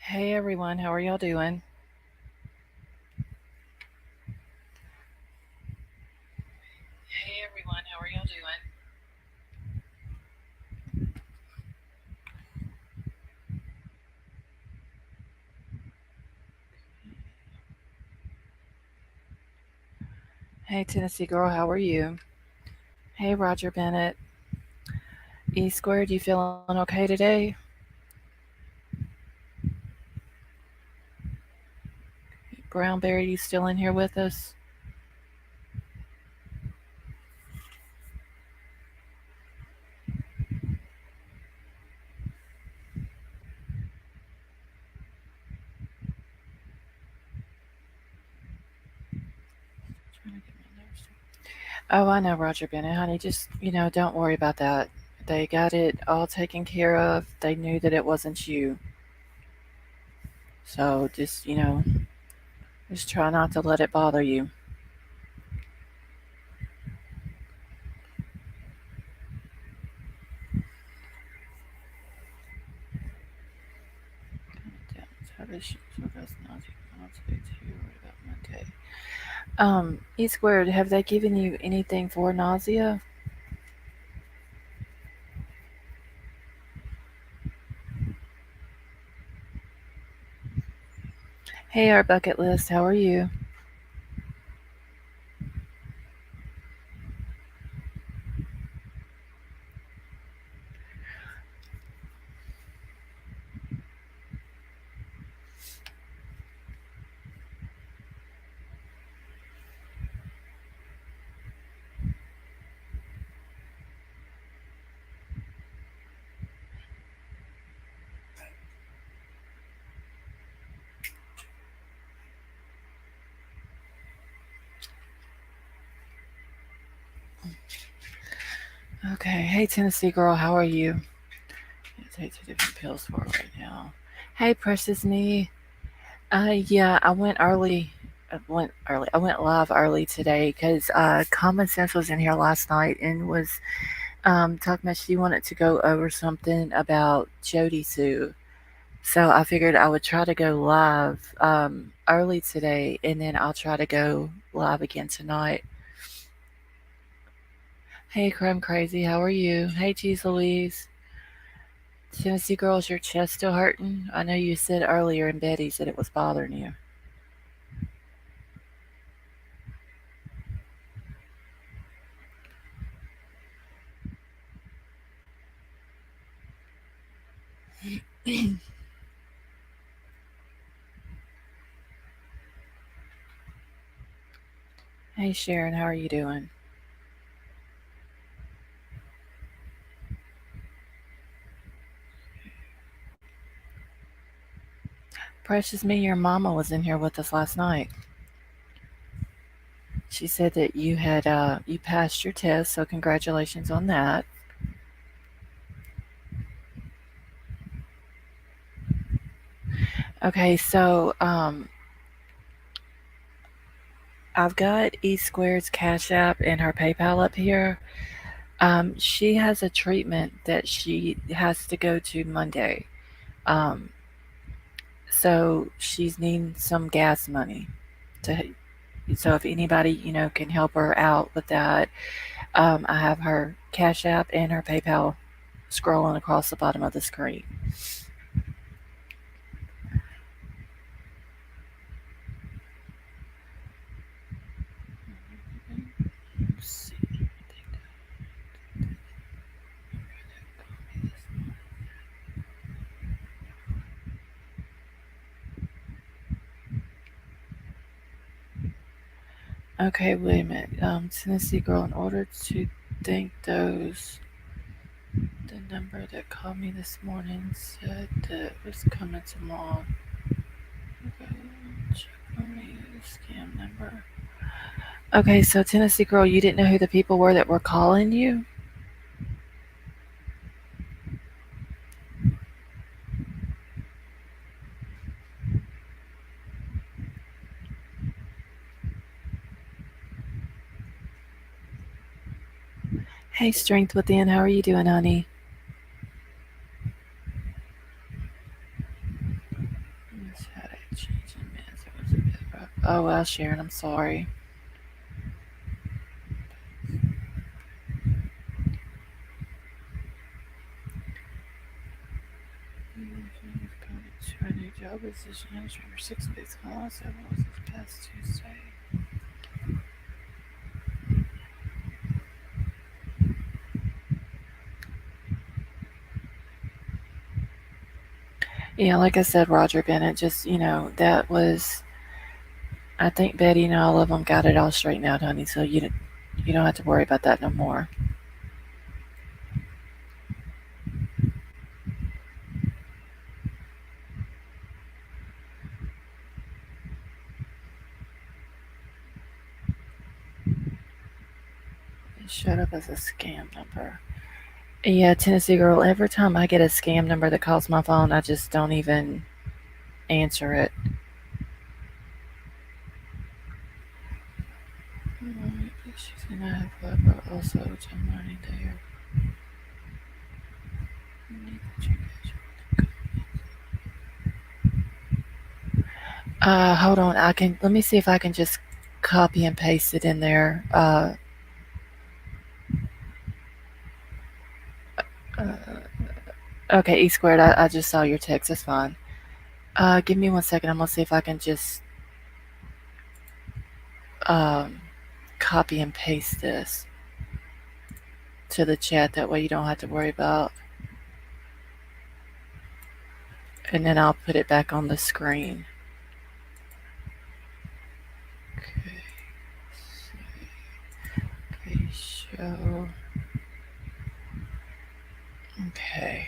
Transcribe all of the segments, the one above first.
Hey everyone, how are y'all doing? Hey everyone, how are y'all doing? Hey Tennessee girl, how are you? Hey Roger Bennett. E squared, you feeling okay today? Brownberry, you still in here with us? Oh, I know Roger Bennett, honey. Just, don't worry about that. They got it all taken care of. They knew that it wasn't you. So just try not to let it bother you. E squared, have they given you anything for nausea? Hey, our bucket list, how are you? Okay. Hey, Tennessee girl, how are you? I take two different pills for it right now. Hey, precious me. Yeah, I went early. I went live early today because Common Sense was in here last night and was talking about she wanted to go over something about Jody Sue. So I figured I would try to go live early today, and then I'll try to go live again tonight. Hey, Crumb Crazy, how are you? Hey, Cheese Louise. Tennessee girls, your chest still hurting? I know you said earlier in Betty's that it was bothering you. Hey, Sharon, how are you doing? Precious me, your mama was in here with us last night. She said that you passed your test, so congratulations on that. Okay, so I've got E Squared's Cash App and her PayPal up here. She has a treatment that she has to go to Monday. Um, so she's needing some gas money to. So if anybody can help her out with that, I have her Cash App and her PayPal scrolling across the bottom of the screen. Okay, wait a minute. Tennessee girl, in order to thank those, the number that called me this morning said that it was coming tomorrow. Okay, check for me, scam number. Okay, so Tennessee girl, you didn't know who the people were that were calling you? Hey, Strength Within, how are you doing, honey? Oh well, Sharon, I'm sorry. To a new job position. I was for 6 weeks. How so was this past Tuesday? Yeah, like I said, Roger Bennett. Just that was. I think Betty and all of them got it all straightened out, honey. So you don't have to worry about that no more. It showed up as a scam number. Yeah, Tennessee girl. Every time I get a scam number that calls my phone, I just don't even answer it. She's gonna have whoever also Jim learning there. Hold on. I can let me see if I can just copy and paste it in there. Uh okay, E squared. I just saw your text. That's fine. Give me 1 second. I'm gonna see if I can just um copy and paste this to the chat. That way you don't have to worry about. And then I'll put it back on the screen. Okay. Okay. Show. Okay.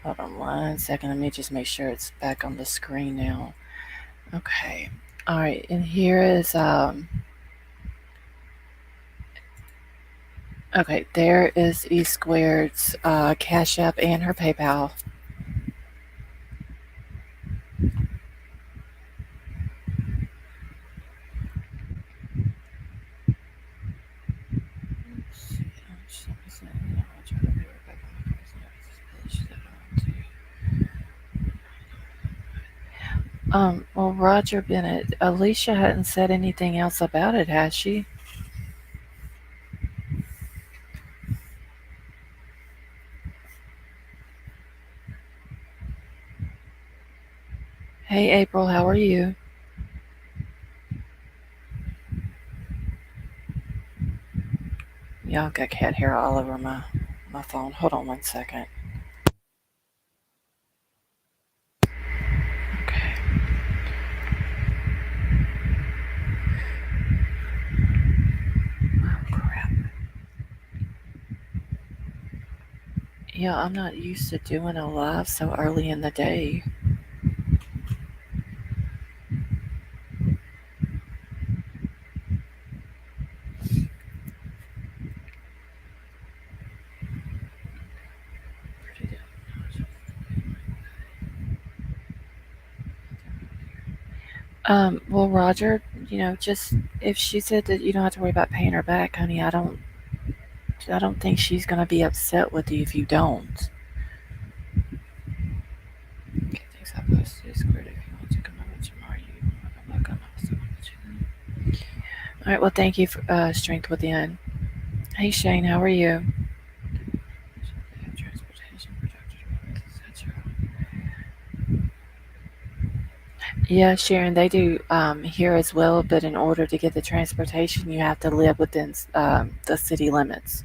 Hold on 1 second. Let me just make sure it's back on the screen now. Okay. All right. And here is okay. There is E squared's Cash App and her PayPal. Well, Roger Bennett, Alicia hadn't said anything else about it, has she? Hey, April, how are you? Y'all got cat hair all over my phone. Hold on 1 second. Okay. Oh, crap. Yeah, I'm not used to doing a live so early in the day. Well, Roger, just if she said that you don't have to worry about paying her back, honey, I don't think she's gonna be upset with you if you don't. Okay, thanks. I posted it squared if you want to come over tomorrow. You want to come back. All right. Well, thank you for Strength Within. Hey, Shane, how are you? Transportation, etc. Yeah, Sharon, they do here as well, but in order to get the transportation, you have to live within the city limits.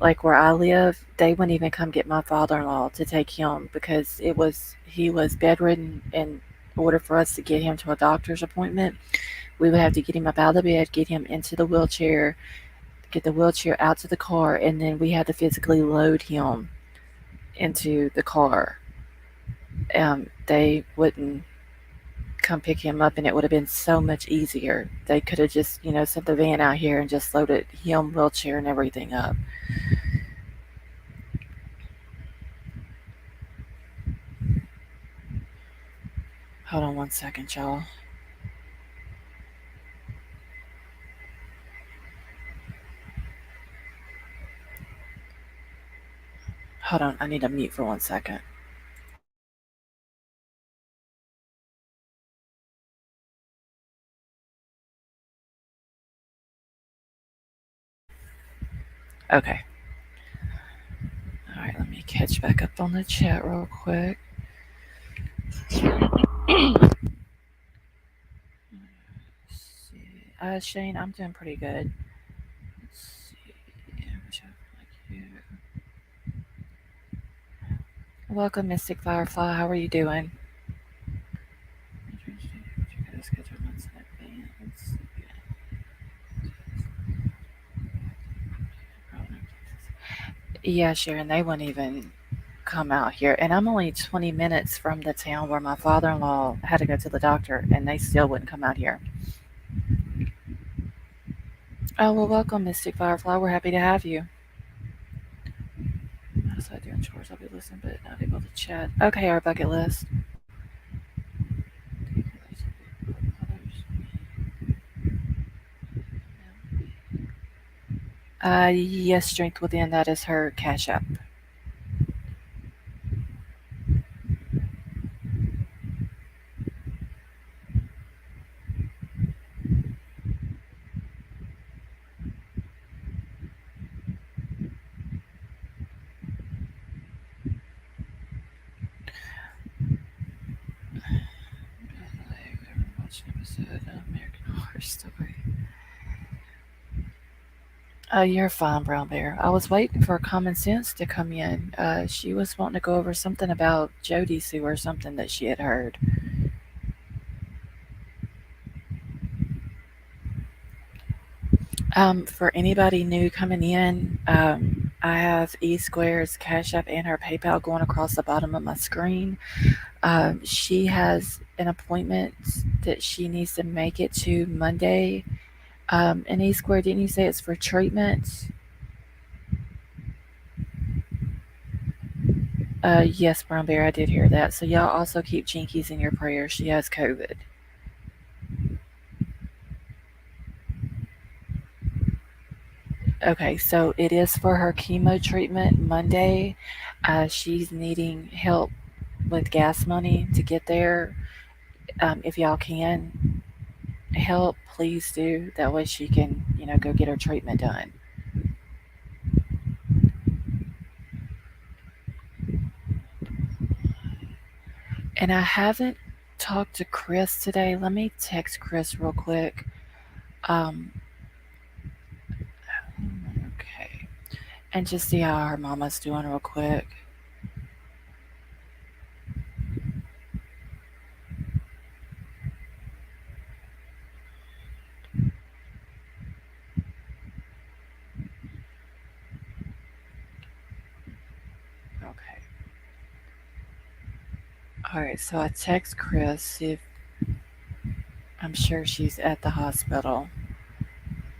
Like where I live, they wouldn't even come get my father-in-law to take him because he was bedridden. In order for us to get him to a doctor's appointment, we would have to get him up out of the bed, get him into the wheelchair, get the wheelchair out to the car, and then we had to physically load him into the car. They wouldn't come pick him up, and it would have been so much easier. They could have just, sent the van out here and just loaded him, wheelchair, and everything up. Hold on 1 second, y'all. Hold on, I need to mute for 1 second. Okay. All right, let me catch back up on the chat real quick. See. Shane, I'm doing pretty good. Let's see. Which I like you. Welcome, Mystic Firefly. How are you doing? Yeah, Sharon, they wouldn't even come out here. And I'm only 20 minutes from the town where my father in law had to go to the doctor, and they still wouldn't come out here. Oh, well, welcome, Mystic Firefly. We're happy to have you. Outside doing chores, I'll be listening, but not able to chat. Okay, our bucket list. Yes, Strength Within, that is her cash app. Watch an episode of American Horror Story. You're fine, Brown Bear. I was waiting for Common Sense to come in. She was wanting to go over something about Jody Sue or something that she had heard. For anybody new coming in, I have E Square's Cash App and her PayPal going across the bottom of my screen. She has an appointment that she needs to make it to Monday. And E Square, didn't you say it's for treatment? Yes, Brown Bear, I did hear that. So y'all also keep Jinkies in your prayers. She has COVID. Okay, so it is for her chemo treatment Monday. She's needing help with gas money to get there. If y'all can help, please do. That way she can, go get her treatment done. And I haven't talked to Chris today. Let me text Chris real quick. Um, okay. And just see how her mama's doing real quick. Okay. All right. So I text Chris. See if I'm sure she's at the hospital.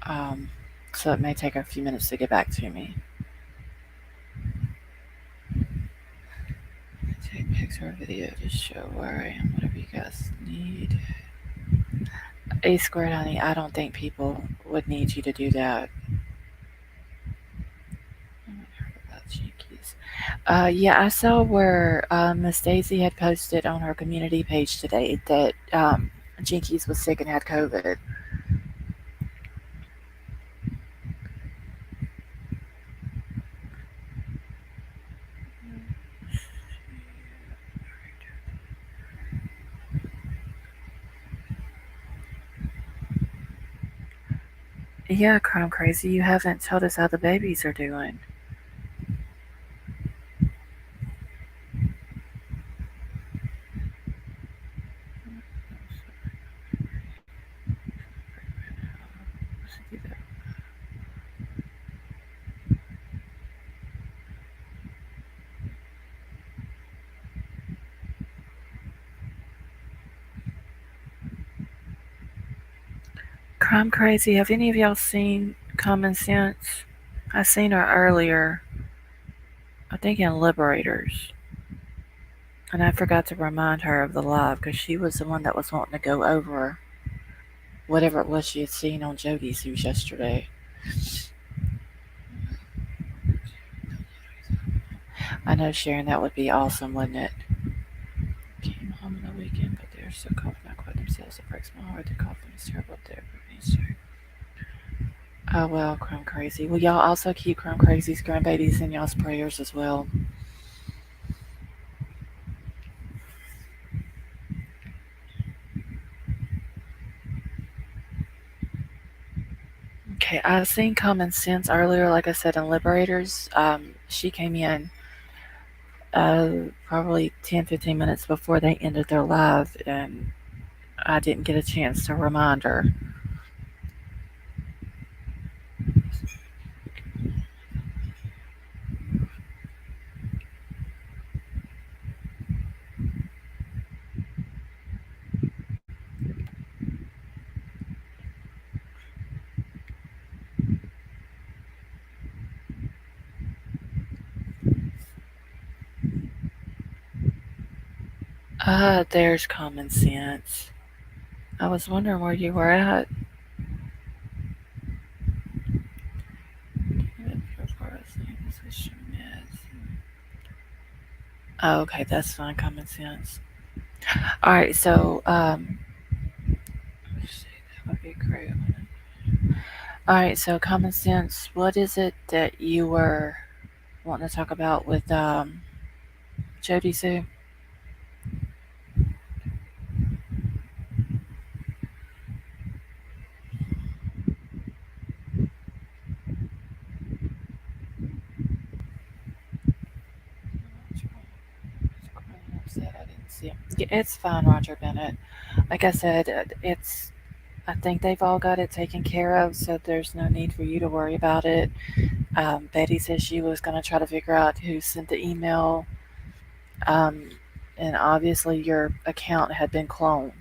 Um, so it may take her a few minutes to get back to me. Take pics or video to show where I am, whatever you guys need. A squared, honey, I don't think people would need you to do that. Yeah, I saw where Miss Daisy had posted on her community page today that Jinkies was sick and had COVID. Yeah, Crime Crazy, you haven't told us how the babies are doing. Crime Crazy, have any of y'all seen Common Sense? I seen her earlier, I think in Liberators. And I forgot to remind her of the live because she was the one that was wanting to go over whatever it was she had seen on Jody's Who's yesterday. I know, Sharon, that would be awesome, wouldn't it? Came home on the weekend, but they're still coughing not quite themselves. It breaks my heart. The coughing is terrible up there. Oh well, Chrome Crazy. Well, y'all also keep Chrome Crazy's grandbabies in y'all's prayers as well. Okay, I seen Common Sense earlier, like I said, in Liberators. She came in uh, probably 10, 15 minutes before they ended their live, and I didn't get a chance to remind her. There's Common Sense. I was wondering where you were at. Oh, okay, that's fine. Common Sense. All right, so let's see, that would be great. All right, so Common Sense. What is it that you were wanting to talk about with Jody Sue? Upset I didn't see it. Yeah, it's fine, Roger Bennett. Like I said, it's. I think they've all got it taken care of, so there's no need for you to worry about it. Betty said she was going to try to figure out who sent the email, um, and obviously your account had been cloned.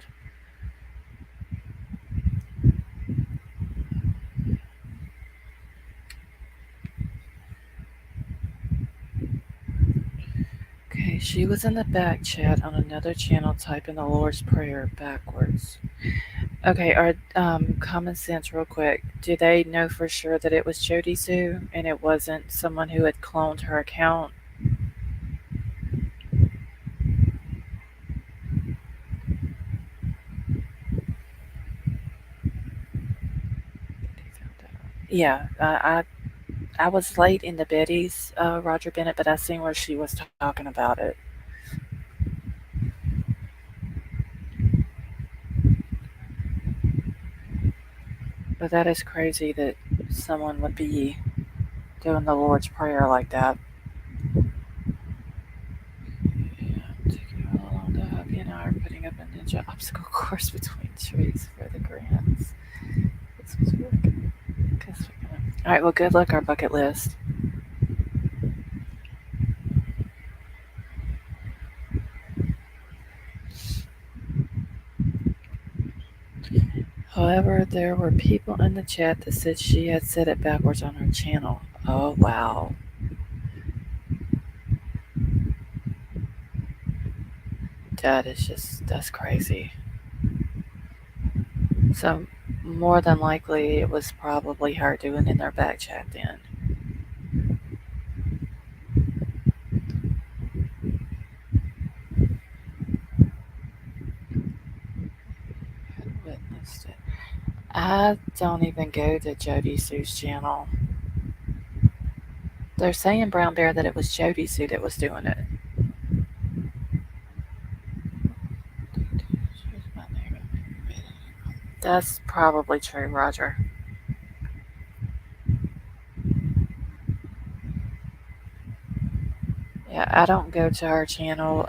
Okay, she was in the back chat on another channel typing the Lord's Prayer backwards. Okay, our common sense, real quick. Do they know for sure that it was Jody Sue and it wasn't someone who had cloned her account? Yeah, I was late in the Betty's Roger Bennett, but I seen where she was talking about it. But that is crazy that someone would be doing the Lord's Prayer like that. Yeah, taking a long to help you and I are putting up a ninja obstacle course between trees for the grants. This was working. Guess we're gonna. All right. Well, good luck. Our bucket list. However, there were people in the chat that said she had said it backwards on her channel. Oh wow, that's crazy. So more than likely, it was probably her doing in their back chat then. Witnessed it. I don't even go to Jody Sue's channel. They're saying Brown Bear that it was Jody Sue that was doing it. That's probably true, Roger. Yeah, I don't go to her channel,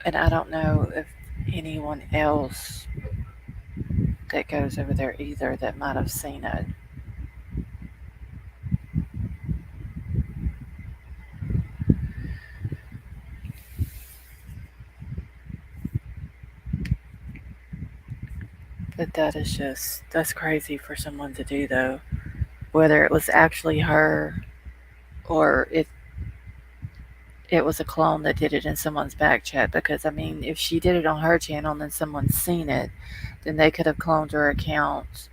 and I don't know if anyone else that goes over there either that might have seen it. But that's crazy for someone to do though. Whether it was actually her or if it was a clone that did it in someone's back chat. Because I mean, if she did it on her channel and then someone's seen it, then they could have cloned her account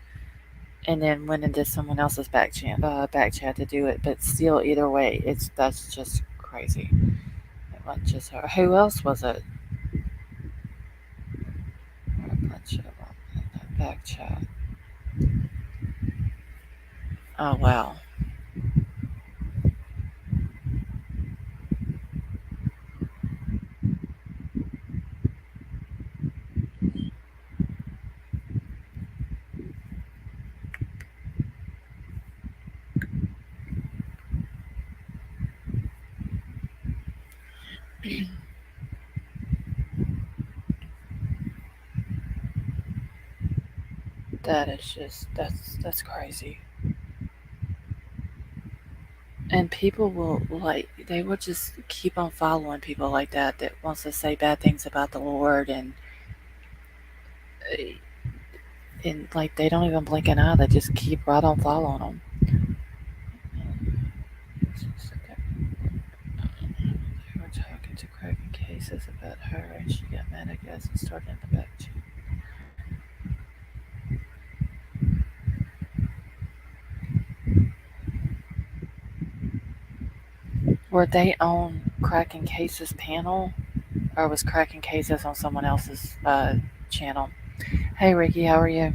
and then went into someone else's back chat to do it. But still, either way, that's just crazy. It wasn't just her. Who else was it? A bunch of them in that back chat. Oh, wow. That's crazy. And people will they will just keep on following people like that wants to say bad things about the Lord uh, and like they don't even blink an eye. They just keep right on following them. They were talking to cracking cases about her, and she got mad, I guess, and started in the back. Were they on cracking cases panel, or was cracking cases on someone else's channel? Hey Ricky, how are you?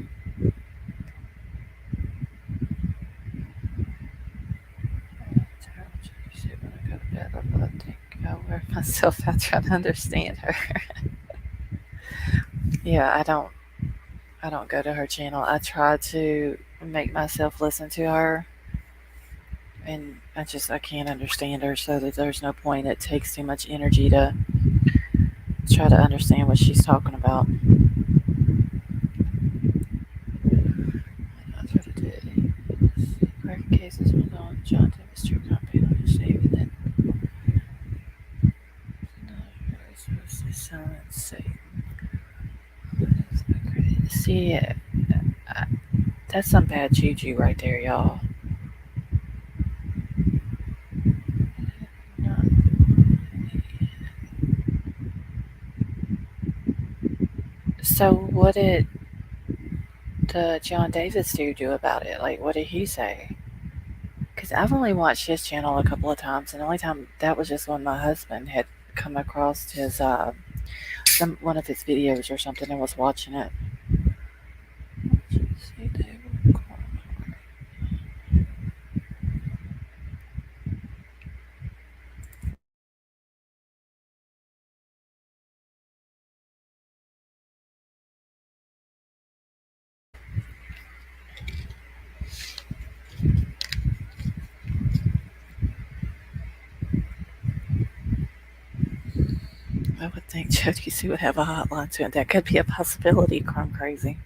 When I go to bed, I think I wear myself out trying to understand her. Yeah, I don't go to her channel. I try to make myself listen to her, and I can't understand her, so that there's no point. It takes too much energy to try to understand what she's talking about. That's what it did. Crack cases was on John Davis True campaign on his saving it. Silence. See, that's some bad juju right there, y'all. So, what did the John Davis dude do about it? Like, what did he say? Because I've only watched his channel a couple of times, and the only time that was just when my husband had come across his one of his videos or something and was watching it. I would think Jody C would have a hotline to it. That could be a possibility. Crime crazy.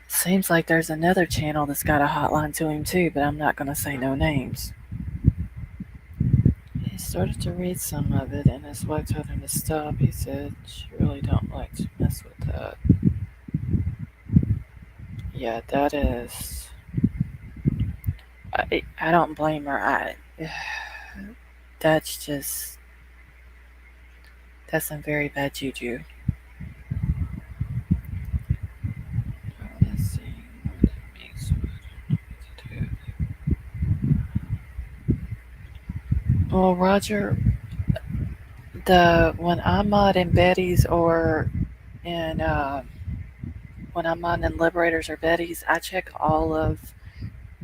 Seems like there's another channel that's got a hotline to him too, but I'm not going to say no names. He started to read some of it, and his wife told him to stop. He said she really don't like to mess with that. Yeah, that is. I don't blame her. That's just that's some very bad juju. Let's see what it means. Well, Roger, the when I'm not in Betty's or in when I'm not in Liberators or Betty's, I check all of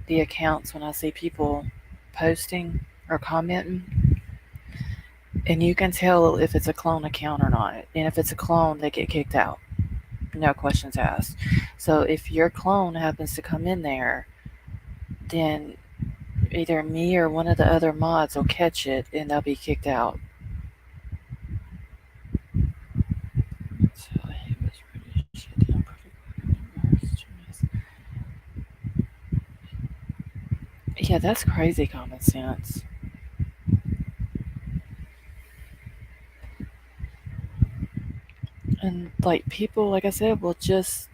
the accounts when I see people posting or commenting, and you can tell if it's a clone account or not. And if it's a clone, they get kicked out, no questions asked. So if your clone happens to come in there, then either me or one of the other mods will catch it and they'll be kicked out. So he was ready to shut down Yeah, that's crazy common sense. And like people, like I said, will just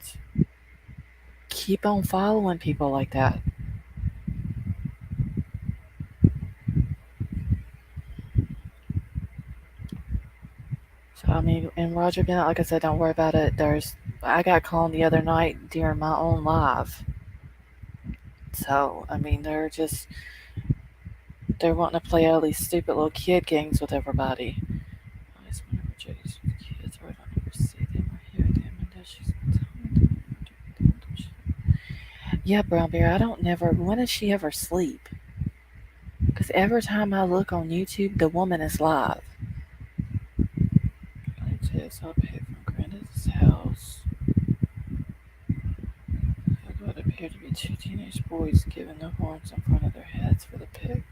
keep on following people like that. So I mean, and Roger Bennett, like I said, don't worry about it. I got called the other night during my own live. So I mean, they're wanting to play all these stupid little kid games with everybody. I just whenever Jody's with kids, or I don't ever see them or hear them, and does she's Yeah, Brown Bear, I don't never, when does she ever sleep? Because every time I look on YouTube, the woman is live. It says, I'll pay from Granda's house. What appeared to be two teenage boys giving the horns in front of their heads for the pig.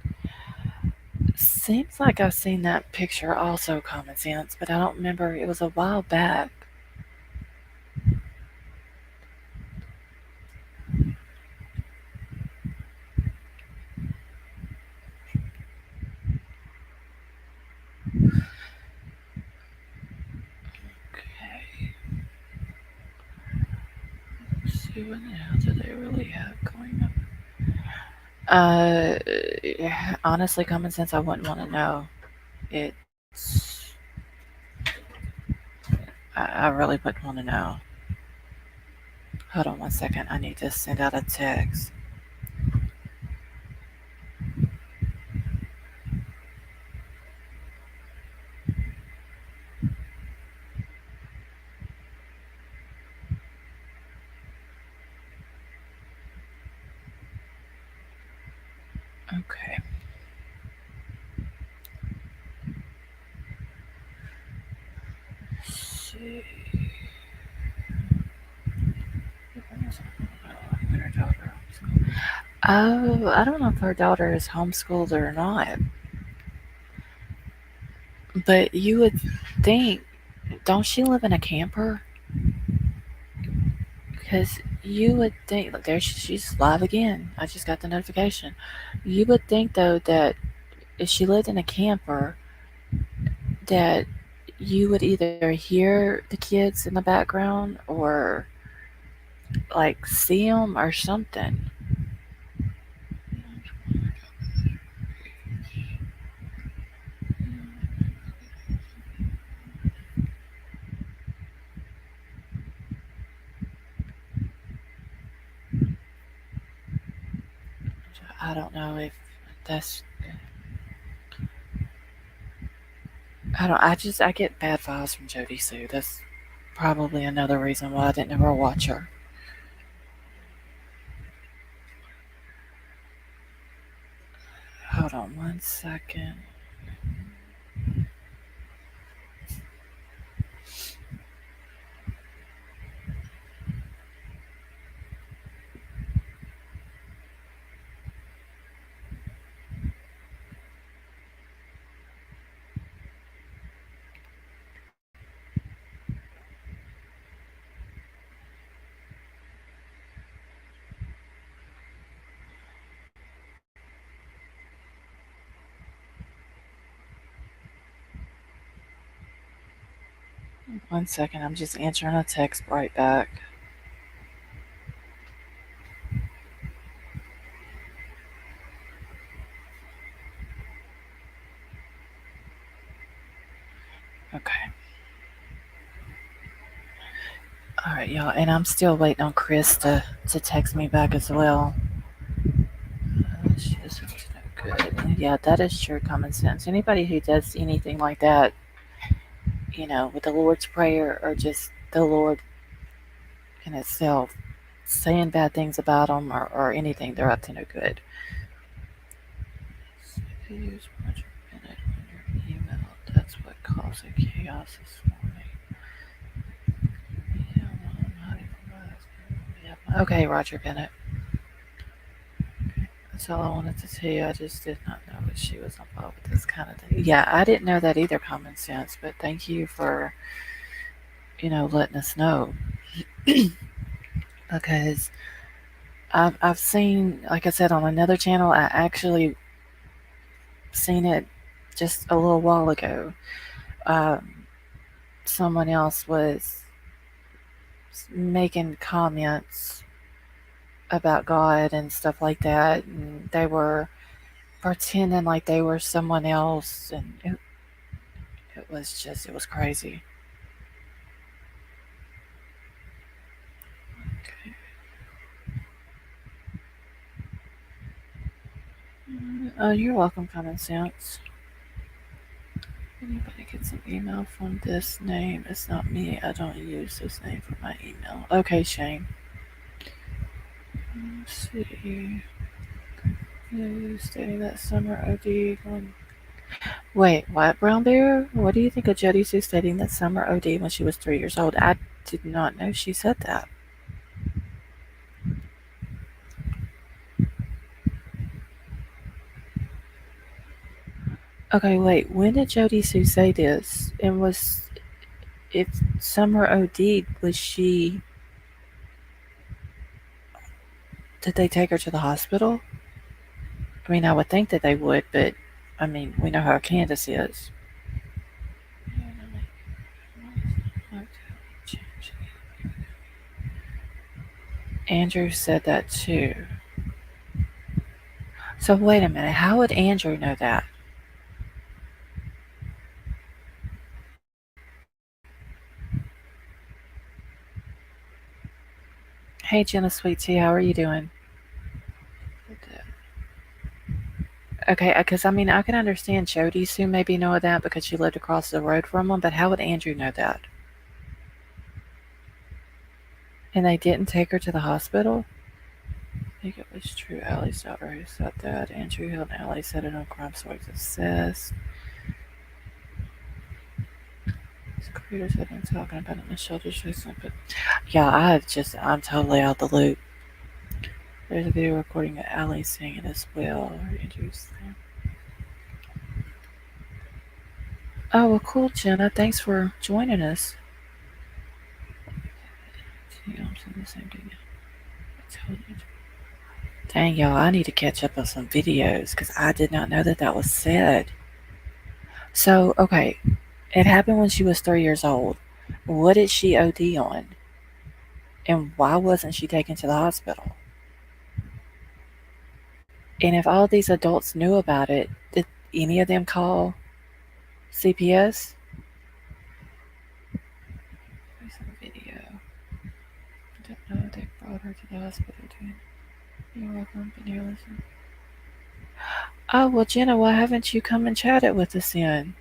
Seems like I've seen that picture also, Common Sense, but I don't remember. It was a while back. Okay, let's see what now do they really have going on. Uh, Honestly, Common Sense, I wouldn't want to know. It's I really wouldn't want to know. Hold on 1 second. I need to send out a text. Okay. Let's see. Oh, I don't know if her daughter is homeschooled or not, but you would think, don't she live in a camper? Because you would think, look, there she's live again. I just got the notification. You would think though that if she lived in a camper, that you would either hear the kids in the background or like see them or something. I don't know if that's. I don't. I get bad vibes from Jody Sue. That's probably another reason why I didn't ever watch her. Hold on 1 second. 1 second. I'm just answering a text right back. Okay. All right, y'all. And I'm still waiting on Chris to text me back as well. She is no good. Yeah, that is true common sense. Anybody who does anything like that, with the Lord's Prayer or just the Lord in itself, saying bad things about them or anything, they're up to no good. Use Roger Bennett on your email. That's what caused the chaos this morning. Yeah, okay, Roger Bennett. That's all I wanted to tell you. I just did not know that she was involved with this kind of thing. Yeah, I didn't know that either, common sense, but thank you for, letting us know. Because I've seen, like I said, on another channel, I actually seen it just a little while ago. Um, Someone else was making comments about God and stuff like that, and they were pretending like they were someone else, and it was crazy. Oh, you're welcome, Common Sense. Anybody gets an email from this name? It's not me. I don't use this name for my email. Okay, Shane. Let's see. News stating that Summer OD. Wait, what, Brown Bear? What do you think of Jody Sue stating that Summer OD when she was 3 years old? I did not know she said that. Okay, wait. When did Jody Sue say this? And was if Summer OD'd, was she? Did they take her to the hospital? I mean, I would think that they would, but I mean, we know how Candace is. Andrew said that too. So wait a minute. How would Andrew know that? Hey, Jenna Sweet Tea, how are you doing? Okay, because I mean, I can understand Jody Sue maybe know that because she lived across the road from him, but how would Andrew know that? And they didn't take her to the hospital? I think it was true. Allie's daughter who said that. Andrew Hill and Allie said it on Crime Stories Assessed. These creators have been talking about it in the shelters recently, but yeah, I'm totally out the loop. There's a video recording of Allie singing as well. Andrew's there. Oh, well, cool, Jenna. Thanks for joining us. Dang, y'all, I need to catch up on some videos because I did not know that that was said. So, okay, it happened when she was 3 years old. What did she OD on? And why wasn't she taken to the hospital? And if all these adults knew about it, did any of them call CPS? There's some video. I don't know if they brought her to the hospital. You're welcome. Been here listening. Oh, well, Jenna, why haven't you come and chatted with us then?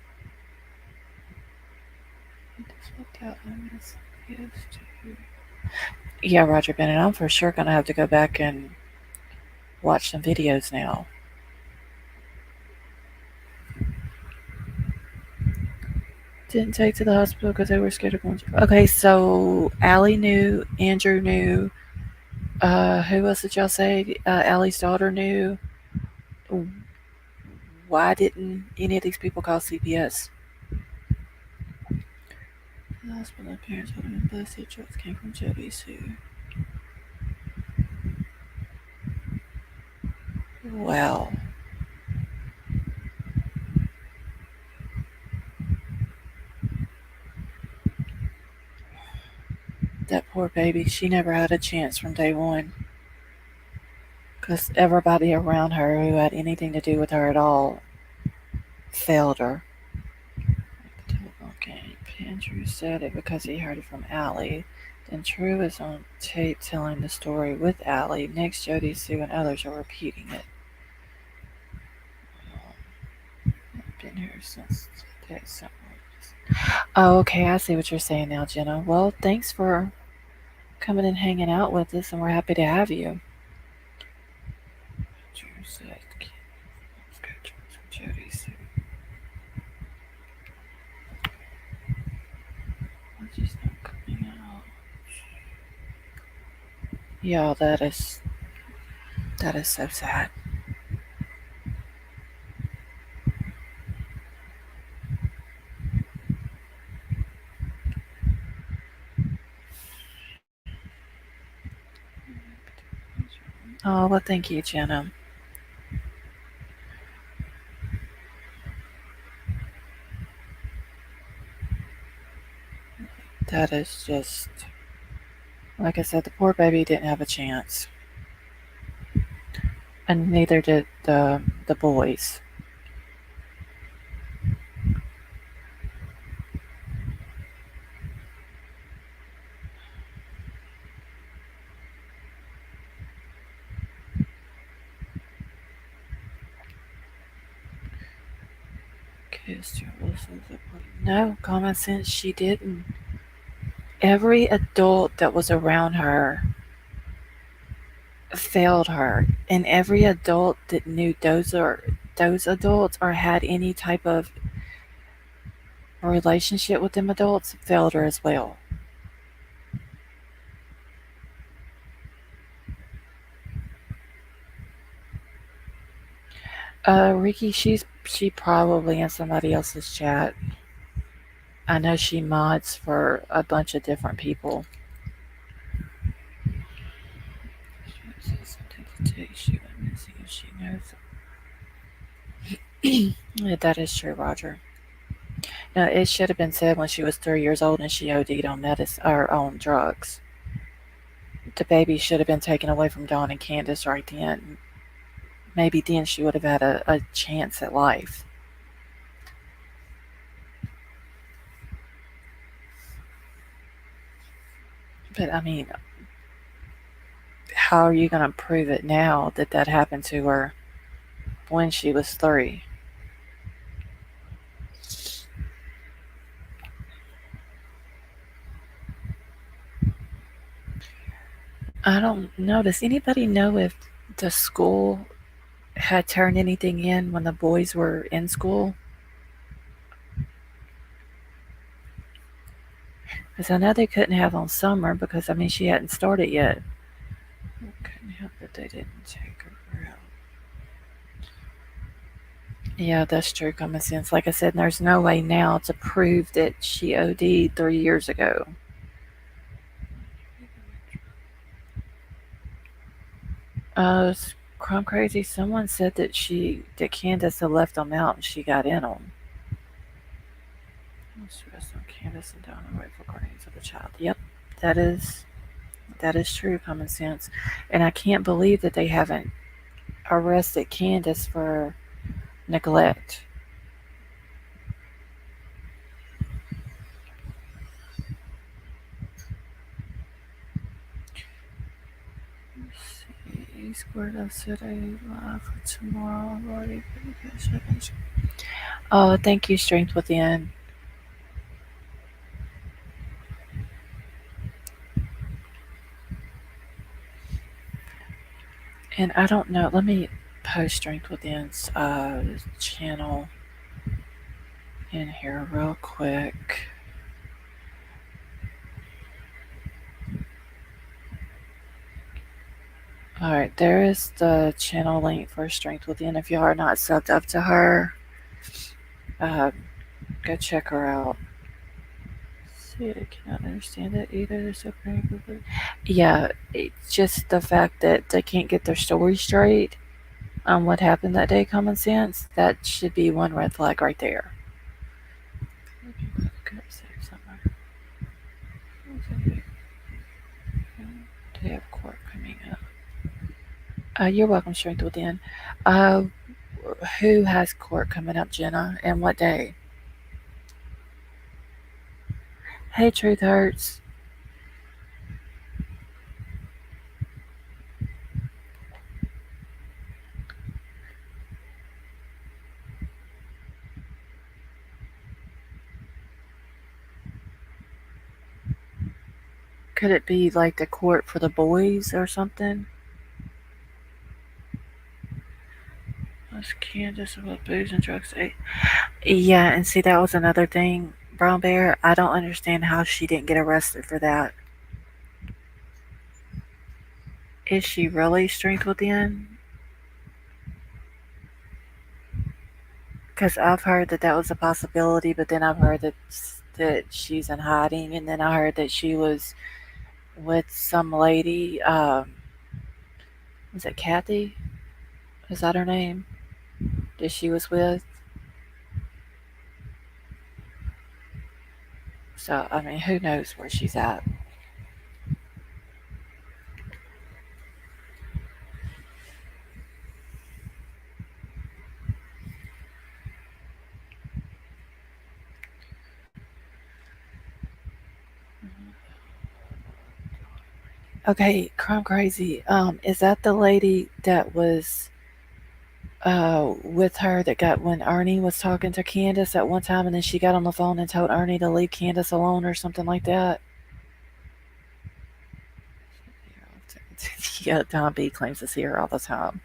Yeah, Roger Bennett, I'm for sure going to have to go back and watch some videos now. Didn't take to the hospital because they were scared of going. Okay, so Allie knew, Andrew knew. Who else did y'all say? Allie's daughter knew. Why didn't any of these people call CPS? The hospital parents told him both the drugs came from Jody Sue. Well, that poor baby, she never had a chance from day one. Because everybody around her who had anything to do with her at all failed her. Okay, Andrew said it because he heard it from Allie. Then True is on tape telling the story with Allie. Next, Jody, Sue, and others are repeating it. I've been here since today. Oh, okay, I see what you're saying now, Jenna. Well, thanks for coming and hanging out with us, and we're happy to have you. Drew said, let's go to Jody, Sue. She's not coming out. Y'all, that is so sad. Oh, well, thank you, Jenna. That is just, like I said, the poor baby didn't have a chance. And neither did the boys. No, common sense, she didn't. Every adult that was around her failed her, and every adult that knew those adults or had any type of relationship with them adults failed her as well. Ricky, she probably in somebody else's chat. I know she mods for a bunch of different people. She said something today. She went missing if she knows. Yeah, that is true, Roger. No, it should have been said when she was 3 years old and she OD'd on medicine or on drugs. The baby should have been taken away from Dawn and Candace right then. Maybe then she would have had a chance at life. But I mean, how are you going to prove it now that that happened to her when she was 3? I don't know. Does anybody know if the school had turned anything in when the boys were in school? Because I know they couldn't have on summer because, I mean, she hadn't started yet. Couldn't help it they didn't take her out. Yeah, that's true, common sense. Like I said, there's no way now to prove that she OD'd 3 years ago. Crime crazy. Someone said that Candace had left them out and she got in them. Stress on Candace and down the rightful guardians of the child. Yep, that is that is true, common sense. And I can't believe that they haven't arrested Candace for neglect. Let's see. Squared up today live for tomorrow. I've already put. Oh, thank you, Strength Within. And I don't know. Let me post Strength Within's channel in here real quick. All right, there is the channel link for Strength Within. If you are not subbed up to her, uh, go check her out. See, I cannot understand it either. They're so pretty. Yeah, it's just the fact that they can't get their story straight on what happened that day. Common sense. That should be one red flag right there. They have court coming up. You're welcome, Strength Within. Uh, who has court coming up, Jenna, and what day? Hey, Truth Hurts. Could it be like the court for the boys or something? Let's Candace about booze and drugs. Yeah, and see, that was another thing, Brown Bear. I don't understand how she didn't get arrested for that. Is she really Strength Within? Because I've heard that that was a possibility, but then I've heard that she's in hiding, and then I heard that she was with some lady. Was it Kathy? Is that her name? That she was with? So I mean, who knows where she's at? Okay, Crime Crazy. Is that the lady that was with her that got when Ernie was talking to Candace at one time, and then she got on the phone and told Ernie to leave Candace alone or something like that? Yeah, Don B claims to see her all the time.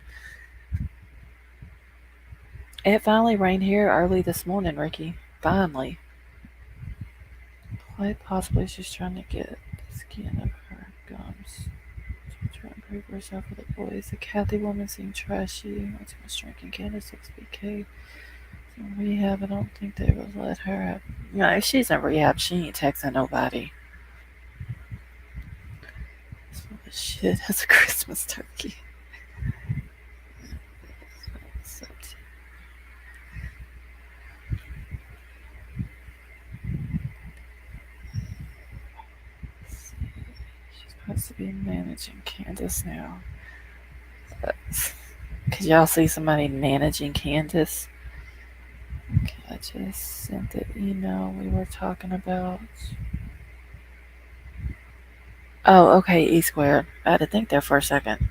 It finally rained here early this morning, Ricky. Finally. Quite possibly she's trying to get the skin of her gums. She's trying to prove herself for the boys. The Kathy woman seemed trashy. Not too much drinking. Candace looks BK. In rehab, I don't think they would let her have. No, if she's in rehab, she ain't texting nobody. It's full of shit as a Christmas turkey. So, she's supposed to be managing Candace now. But, could y'all see somebody managing Candace? Okay, I just sent the email we were talking about. Oh, okay, E squared. I had to think there for a second.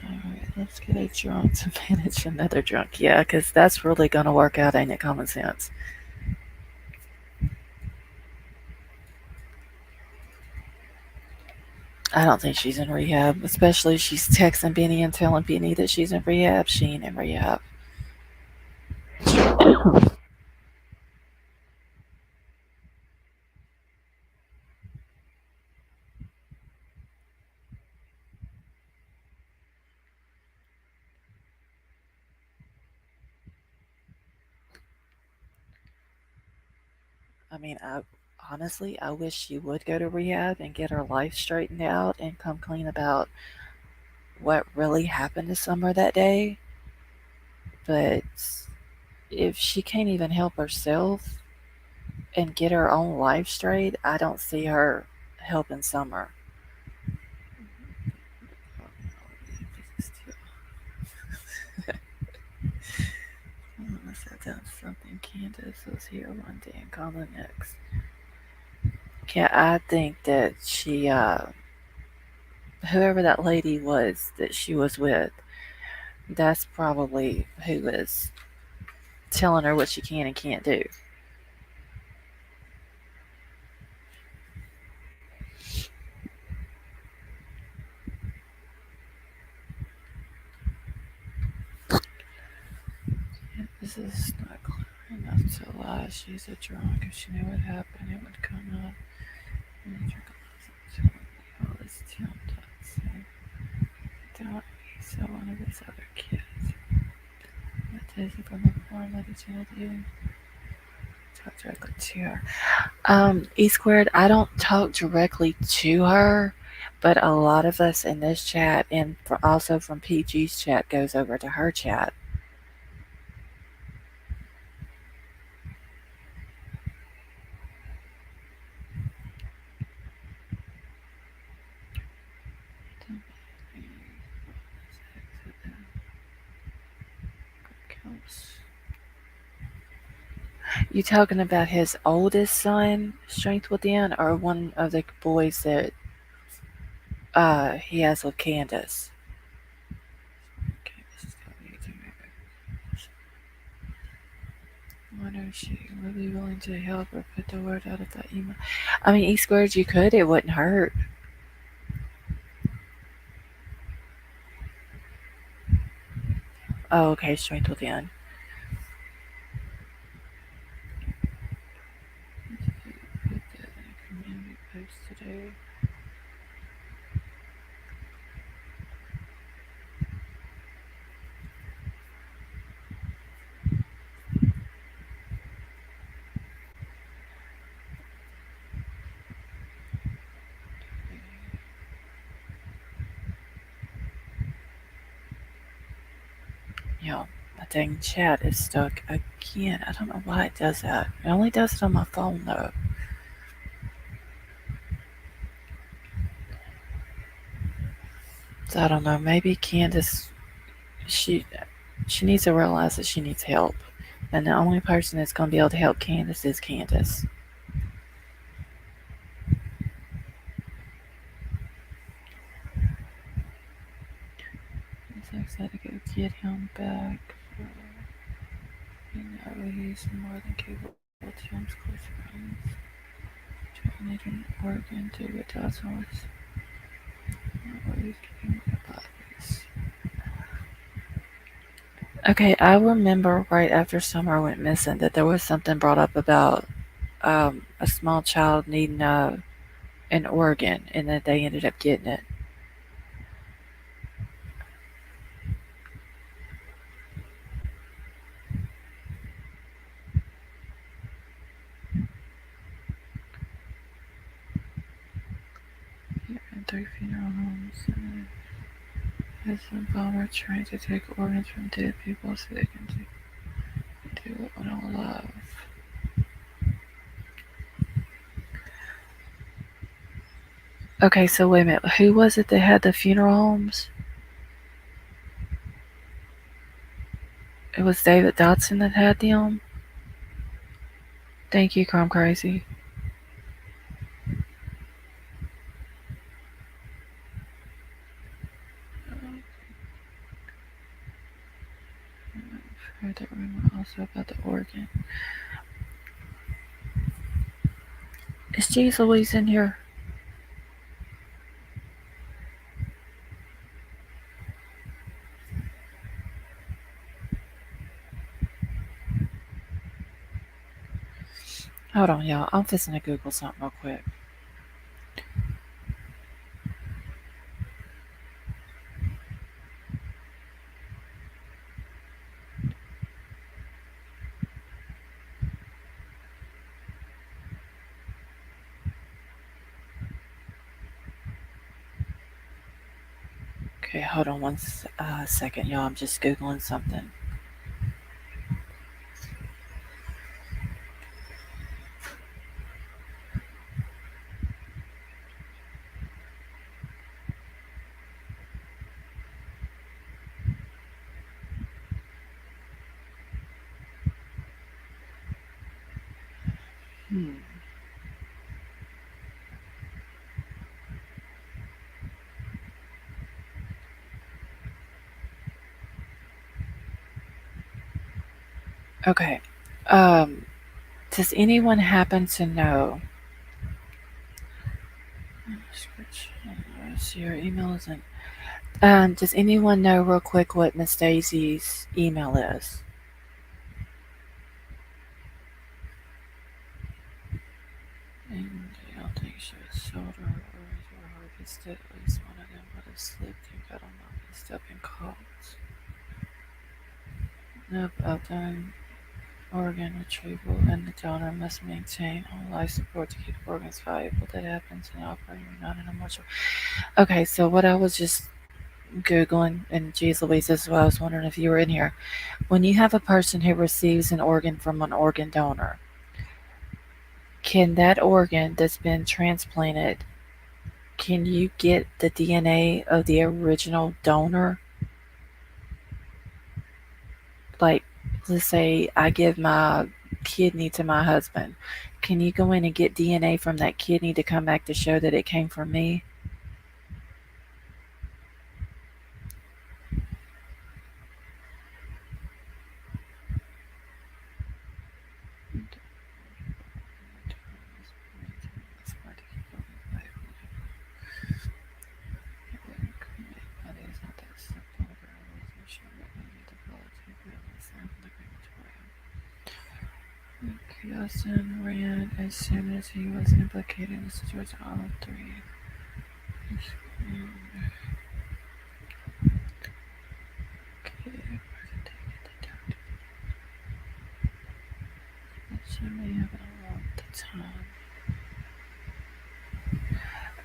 Alright, let's get a drunk to manage another drunk. Yeah, because that's really going to work out, ain't it? Common sense. I don't think she's in rehab, especially she's texting Benny and telling Benny that she's in rehab. She ain't in rehab. I mean, I wish she would go to rehab and get her life straightened out and come clean about what really happened to Summer that day. But if she can't even help herself and get her own life straight, I don't see her helping Summer. Unless I done something. Candace was here one day and called the next. Yeah, I think that whoever that lady was that she was with, that's probably who is telling her what she can and can't do. This is not clear enough to lie. She's a drunk. If she knew what happened, it would come up. And the drunk wasn't telling me all this Tim does say. Don't so one of his other kids. What days he from the porn lady channel do you talk directly to her? E squared, I don't talk directly to her, but a lot of us in this chat and also from PG's chat goes over to her chat. You talking about his oldest son, Strength Within, or one of the boys that he has with Candace? Okay, this is wonder if she would be willing to help or put the word out of that email. I mean, E squared, you could. It wouldn't hurt. Oh, okay, Strength Within. Put that in a community post today. Yeah, my dang chat is stuck again. I don't know why it does that. It only does it on my phone though. So I don't know. Maybe Candace, she she needs to realize that she needs help, and the only person that's gonna be able to help Candace is Candace. So excited to go get him back. You know, he's more than capable of Tim's close friends. need an organ to with dots. Okay, I remember right after Summer went missing that there was something brought up about a small child needing an organ, and that they ended up getting it. Here in 3 funeral homes, has a bomber trying to take organs from dead people so they can do it when alive. Okay, so wait a minute. Who was it that had the funeral homes? It was David Dotson that had them. Thank you, Crime Crazy. I heard that rumor also about the organ. Is Jeez Louise in here? Hold on, y'all. I'm fixing to Google something real quick. Okay, hold on one second, y'all. I'm just Googling something. Hmm. Okay. Um, does anyone happen to know? See, your email isn't. Does anyone know real quick what Miss Daisy's email is? And I don't think she was sold or harvested. At least one of them would have slipped and got on messed up and caught. Nope, outdone organ retrieval, and the donor must maintain all life support to keep organs viable. That happens in operating not in a mortuary. Okay, so what I was just Googling, and geez Louise, this is what I was wondering if you were in here. When you have a person who receives an organ from an organ donor, can that organ that's been transplanted, can you get the DNA of the original donor? Like, let's say I give my kidney to my husband. Can you go in and get DNA from that kidney to come back to show that it came from me? Dawson ran as soon as he was implicated in the situation. All three.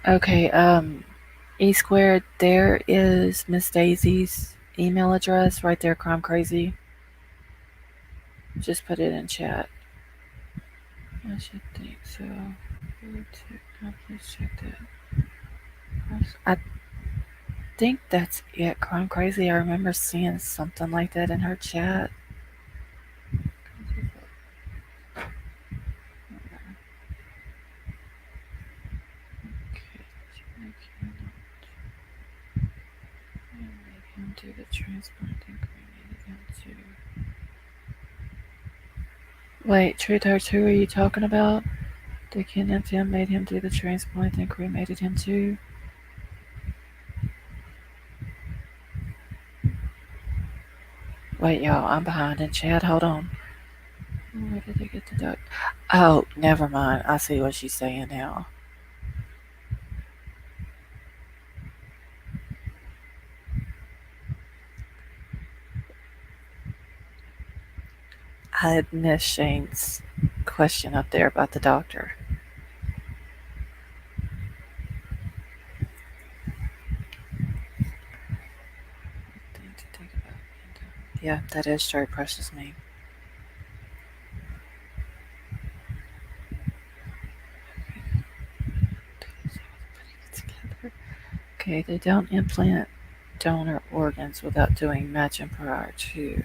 Okay, E squared, there is Miss Daisy's email address right there, Crime Crazy. Just put it in chat. I should think so. Please check that. I think that's it, Crime Crazy. I remember seeing something like that in her chat. Do the transplanting too. Wait, Truth Hurts, who are you talking about? They kidnapped him, made him do the transplant, then cremated him too. Wait, y'all, I'm behind in chat. Hold on. Where did they get the duck? Oh, never mind. I see what she's saying now. I had missed Shane's question up there about the doctor. Thing to think about. Yeah, that is true, precious me. Okay, they don't implant donor organs without doing matching prior to.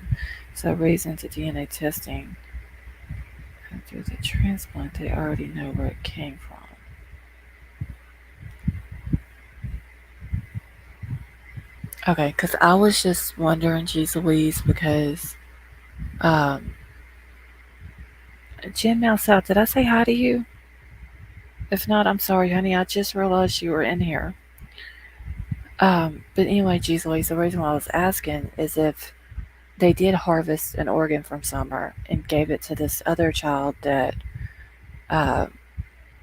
So reason to DNA testing after the transplant, they already know where it came from. Okay, because I was just wondering, geez Louise, because um, Jen Mouse out, did I say hi to you? If not, I'm sorry, honey. I just realized you were in here. But anyway, geez Louise, the reason why I was asking is if they did harvest an organ from Summer and gave it to this other child that uh,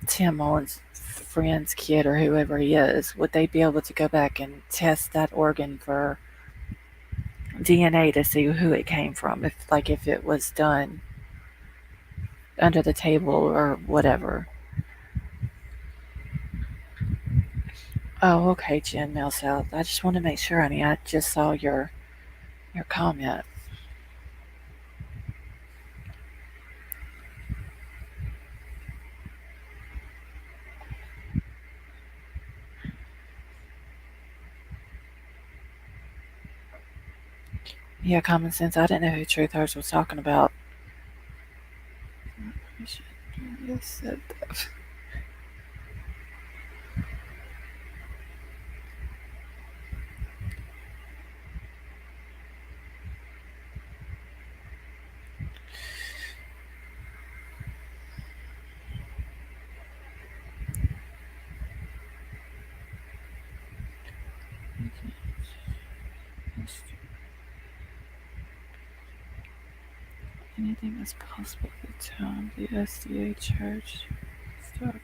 Tim Mullen's friend's kid or whoever he is, would they be able to go back and test that organ for DNA to see who it came from? If it was done under the table or whatever. Oh, okay, Jen Millsouth. I just want to make sure, honey. I just saw your comment. Yeah, common sense. I didn't know who Truth Hurts was talking about. Yes, said that. Anything is possible at the time. The SDA church stopped.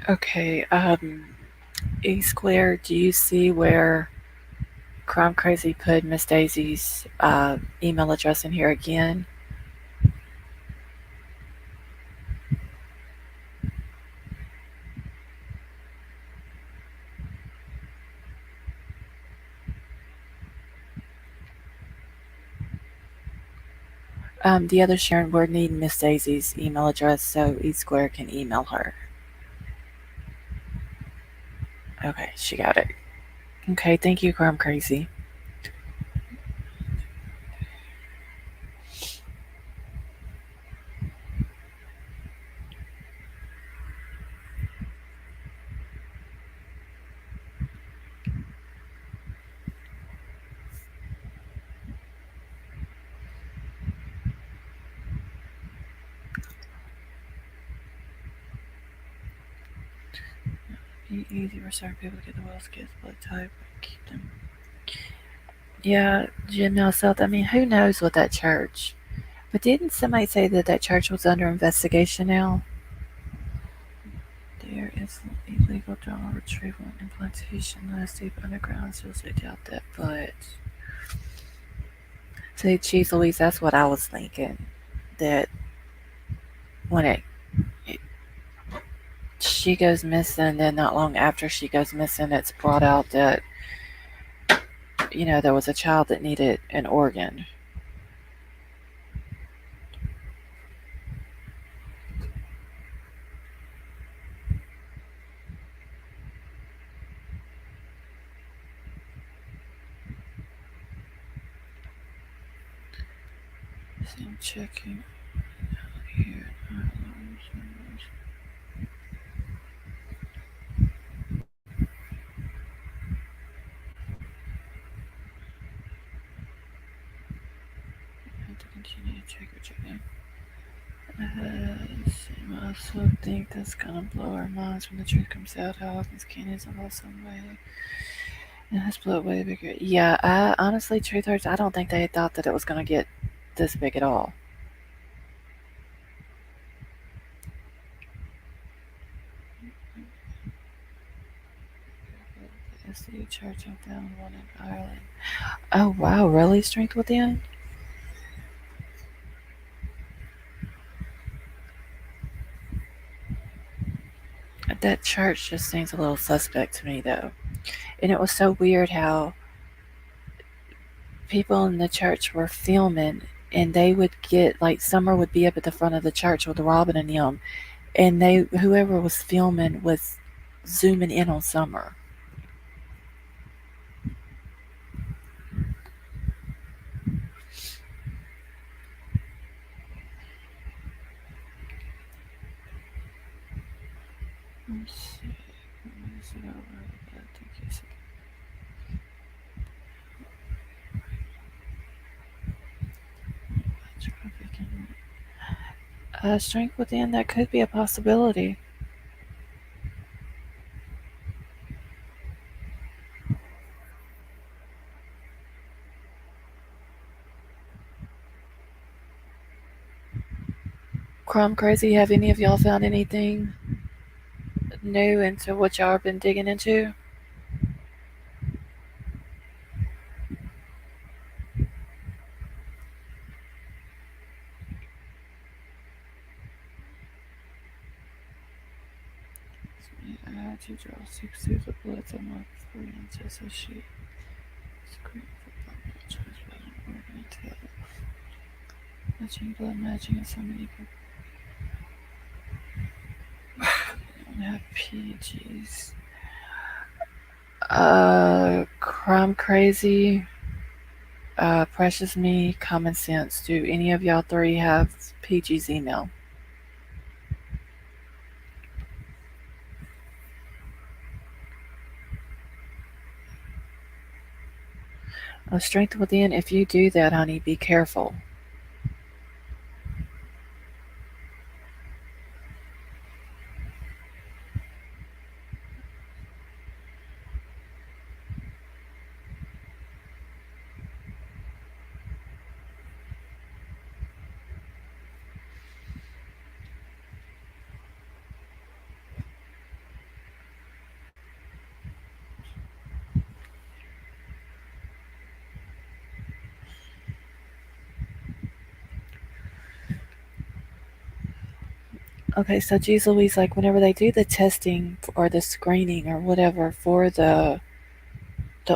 Okay, E Square, do you see where Crime Crazy put Miss Daisy's email address in here again? The other Sharon, we're needing Miss Daisy's email address so E Square can email her. Okay, she got it. Okay, thank you, Crime Crazy. Easy for certain people to get the Wells kids blood type and keep them. Yeah, Janelle South. I mean, who knows with that church? But didn't somebody say that that church was under investigation now? There is illegal donor retrieval and implantation last deep underground, so I doubt that. But say, geez, Louise, that's what I was thinking. That when it she goes missing, then not long after she goes missing, it's brought out that there was a child that needed an organ. So I'm checking here. also think that's gonna blow our minds when the truth comes out. How Hawkins Canyon's a some way. And has blew way bigger. Yeah, I honestly, truth hurts. I don't think they thought that it was gonna get this big at all. The SCU Church I found one in Ireland. Oh wow, really? Strength Within? That church just seems a little suspect to me though. And it was so weird how people in the church were filming and they would get like Summer would be up at the front of the church with Robin and them and they whoever was filming was zooming in on Summer. Let's see. Is it over? I think it's traffic and strength within that could be a possibility. Crumb crazy. Have any of y'all found anything new into what y'all been digging into? I had to draw 6 suits of bullets on my 3 inches of sheet. Screen for matching blood matching and so many people don't have PGs. Crime crazy. Precious me, common sense. Do any of y'all three have PG's email? Strength within. If you do that, honey, be careful. Okay, so geez Louise, like whenever they do the testing or the screening or whatever for the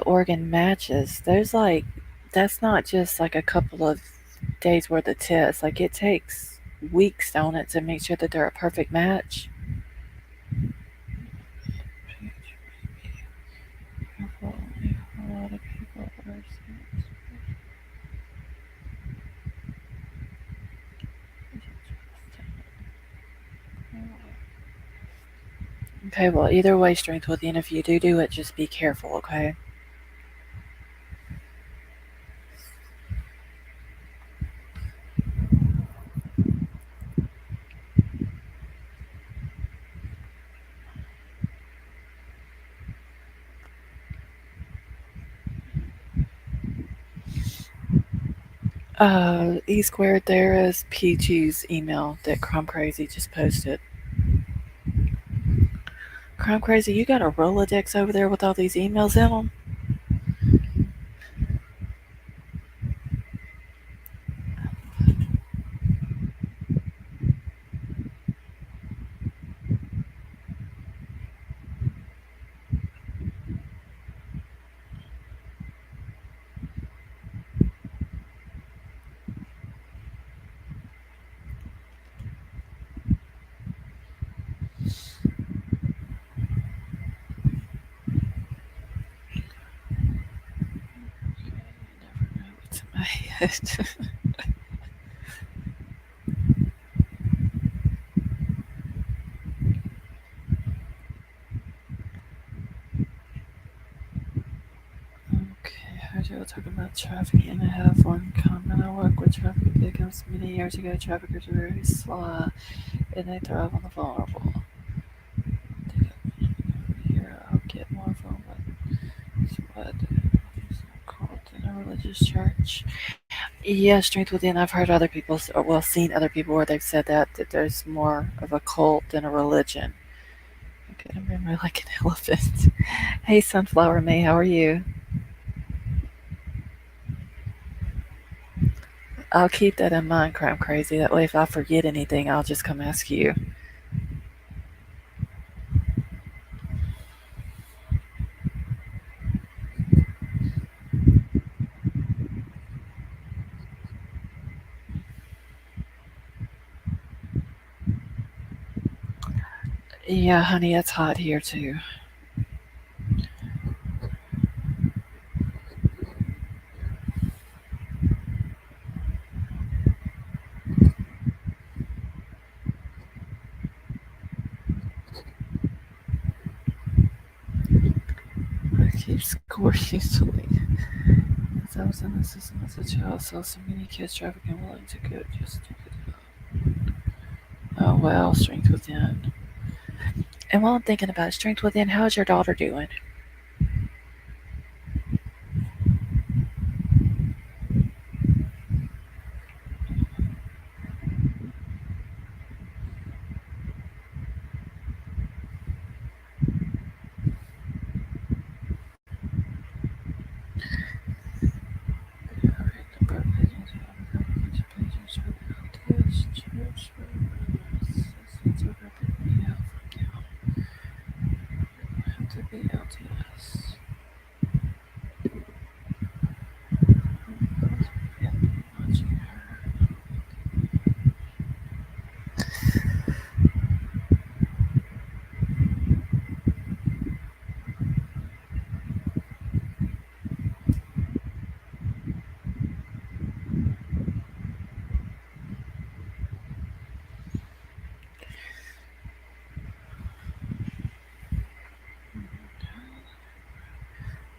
organ matches, there's like that's not just like a couple of days worth of tests. Like it takes weeks on it to make sure that they're a perfect match. A lot of people are. Okay, well, either way, strength within. If you do it, just be careful, okay? E squared. There is PG's email that Crime Crazy just posted. Crime Crazy, you got a Rolodex over there with all these emails in them? Never know what's in my head. Okay, we'll talk about traffic, and I have one comment. I work with traffic victims. Many years ago, traffickers were very sly, and they thrive on the vulnerable. Here, I'll get more from what is called in a religious church. Yeah, strength within. I've heard other people, or well, seen other people where they've said that there's more of a cult than a religion. Okay, I remember like an elephant. Hey, Sunflower May, how are you? I'll keep that in mind, Crime Crazy. That way, if I forget anything, I'll just come ask you. Yeah, honey, it's hot here too. I keep scoring easily. As I was in the system as a child, I saw so many kids trafficking willing to go just to get it. Oh well, strength within. And while I'm thinking about strength within, how's your daughter doing? To be LTS.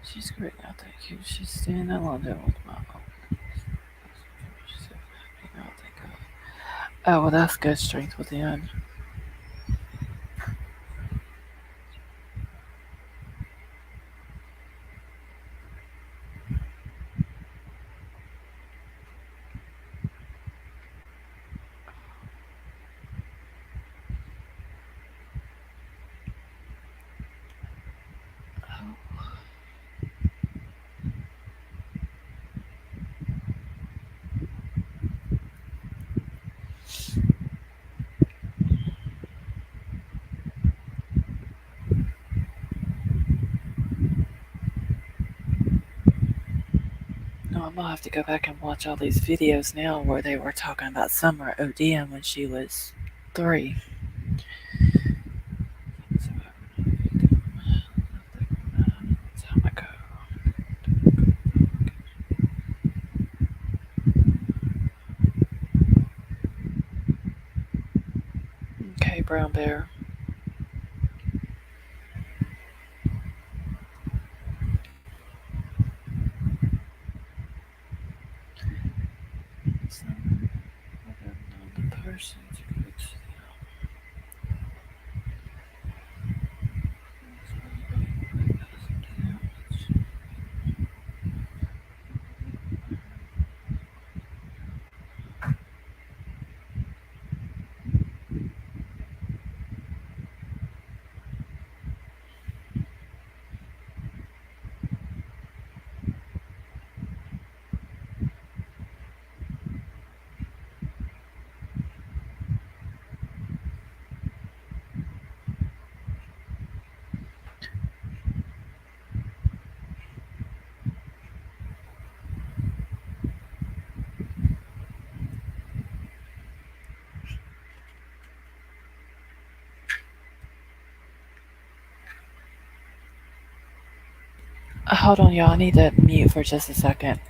She's great now, thank you. She's staying in London with my uncle. She's so happy now, thank God. Oh, well, that's good strength within. No, I'm gonna have to go back and watch all these videos now where they were talking about Summer ODM when she was 3. So, time ago. Okay, Brown Bear. Summer, I don't know the person to go to Hold on, y'all. I need to mute for just a second.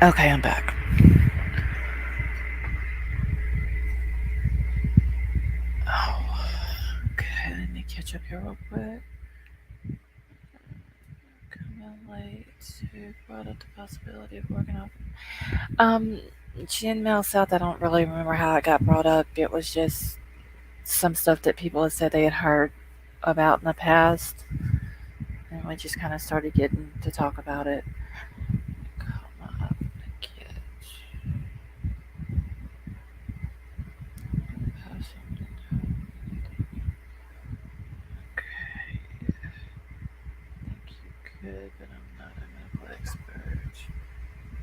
Okay, I'm back. Oh, okay. Let me catch up here real quick. Coming late. Who brought up the possibility of working off? Um, Jen Mel South. I don't really remember how it got brought up. It was just some stuff that people had said they had heard about in the past, and we just kind of started getting to talk about it. Come up to get okay. I think you could, but I'm not a medical expert.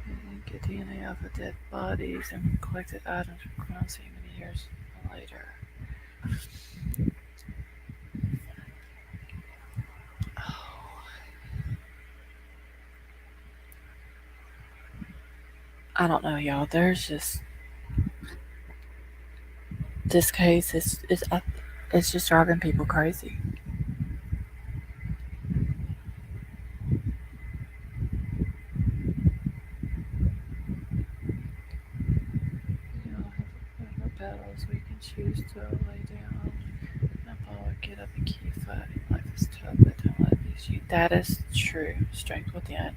And get DNA off of dead bodies and collected items from crime scene many years later. Oh, I don't know, y'all. There's just this case is it's just driving people crazy. We all have our battles. We can choose to lay down and follow, get up and keep fighting. Life is tough, but don't let it beat you. That is true. Strength within.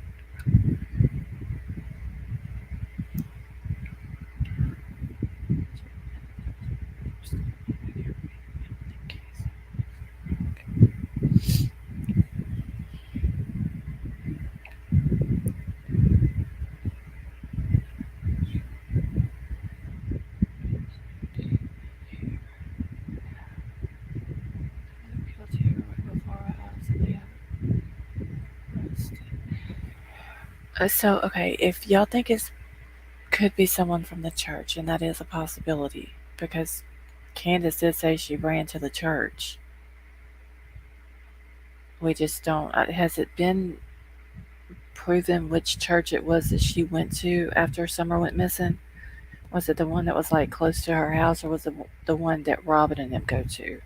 So okay, if y'all think it could be someone from the church, and that is a possibility because Candace did say she ran to the church. We just don't. Has it been proven which church it was that she went to after Summer went missing? Was it the one that was like close to her house, or was it the one that Robin and them go to?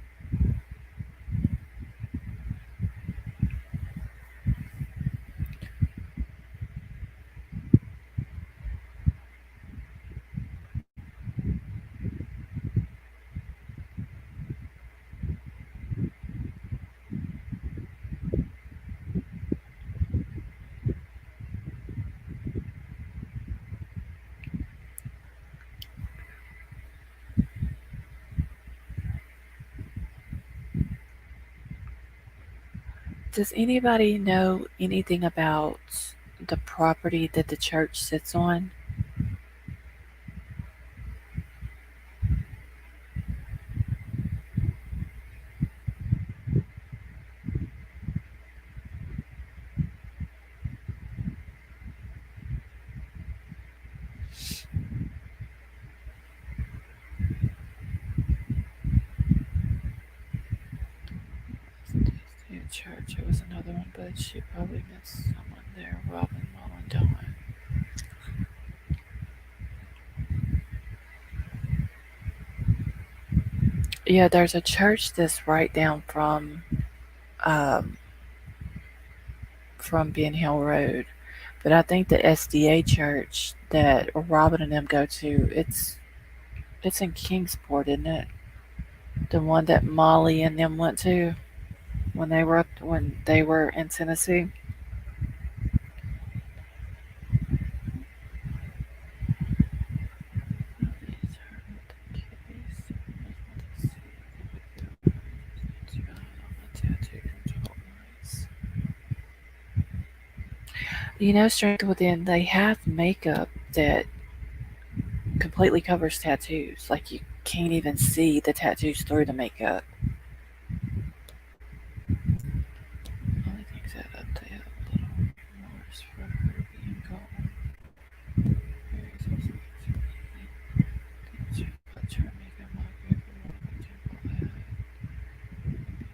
Does anybody know anything about the property that the church sits on? Church. It was another one, but she probably missed someone there. Robin, Mullen, Dawn. Yeah, there's a church that's right down um, from Ben Hill Road, but I think the SDA church that Robin and them go to, it's in Kingsport, isn't it? The one that Molly and them went to when they were in Tennessee. You know, Strength Within, they have makeup that completely covers tattoos. Like you can't even see the tattoos through the makeup. Only things that update a little remorse for her being gone.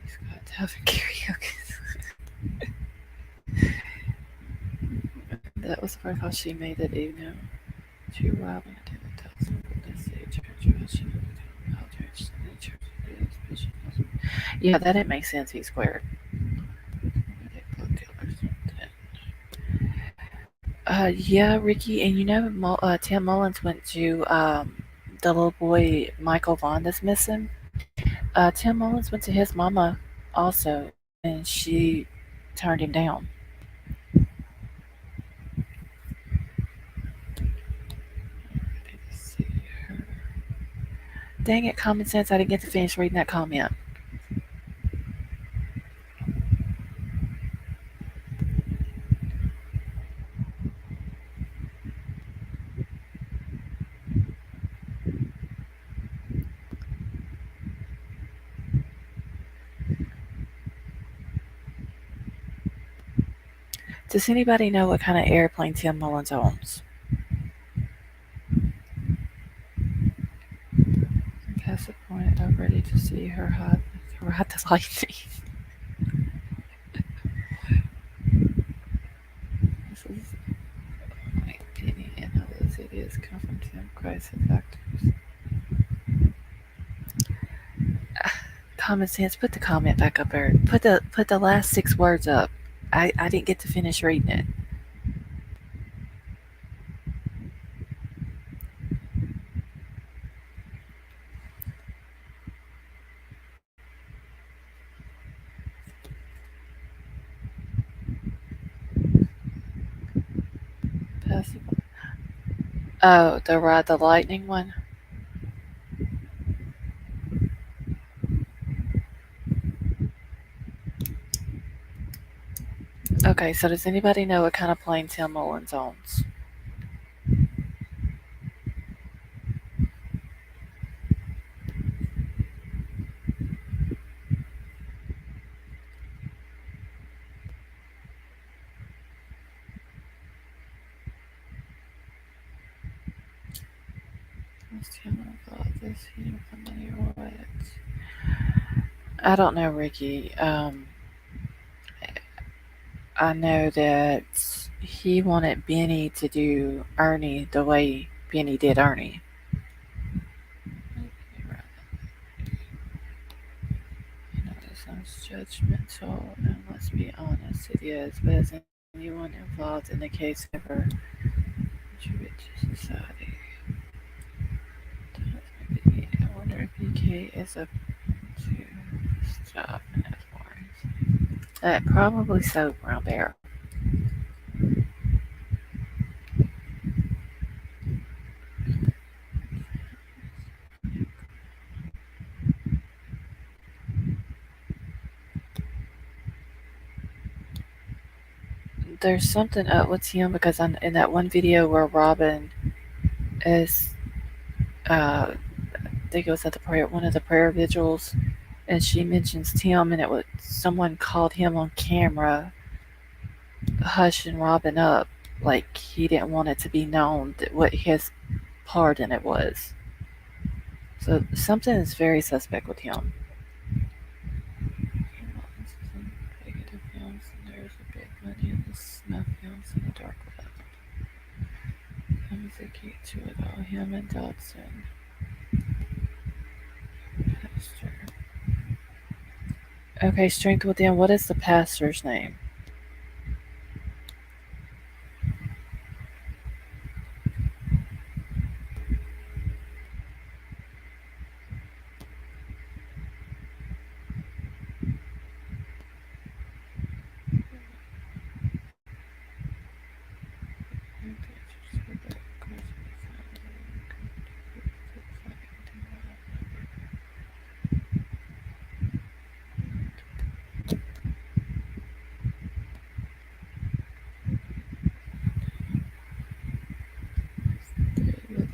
He's got tough and karaoke. That was the first call she made that evening. She arrived and attended Tulsa. Let's say church. She how church. Church is. Yeah, that didn't make sense. He squared. Yeah, Ricky, and Tim Mullins went to the little boy Michael Vaughn that's missing. Tim Mullins went to his mama also, and she turned him down. Let's see here. Dang it, common sense! I didn't get to finish reading that comment. Does anybody know what kind of airplane Tim Mullins owns? Past the point of ready to see her hot ride the lightning. This is my opinion. How those ideas come from Tim crisis factors. Common sense. Put the comment back up there. Put the last 6 words up. I didn't get to finish reading it. Passive. Oh, the ride the lightning one. Okay, so does anybody know what kind of plane Tim Mullins owns? Let's tell them about this here from the what? I don't know, Ricky. I know that he wanted Benny to do Ernie the way Benny did Ernie. You know, this sounds judgmental, and let's be honest, it is. But as anyone involved in the case ever contribute to society, I wonder if BK is up to stop and have warrants. Probably so, Brown Bear. There's something up with him because in that one video where Robin is, I think it was at the prayer, one of the prayer vigils, and she mentions Tim, and it was someone called him on camera, hushing Robin up, like he didn't want it to be known that what his part in it was. So something is very suspect with him. There's a big money in the snuff films in the dark web. Him is the key to it all. Him and Dodson. Pastor. Okay, strength within. What is the pastor's name?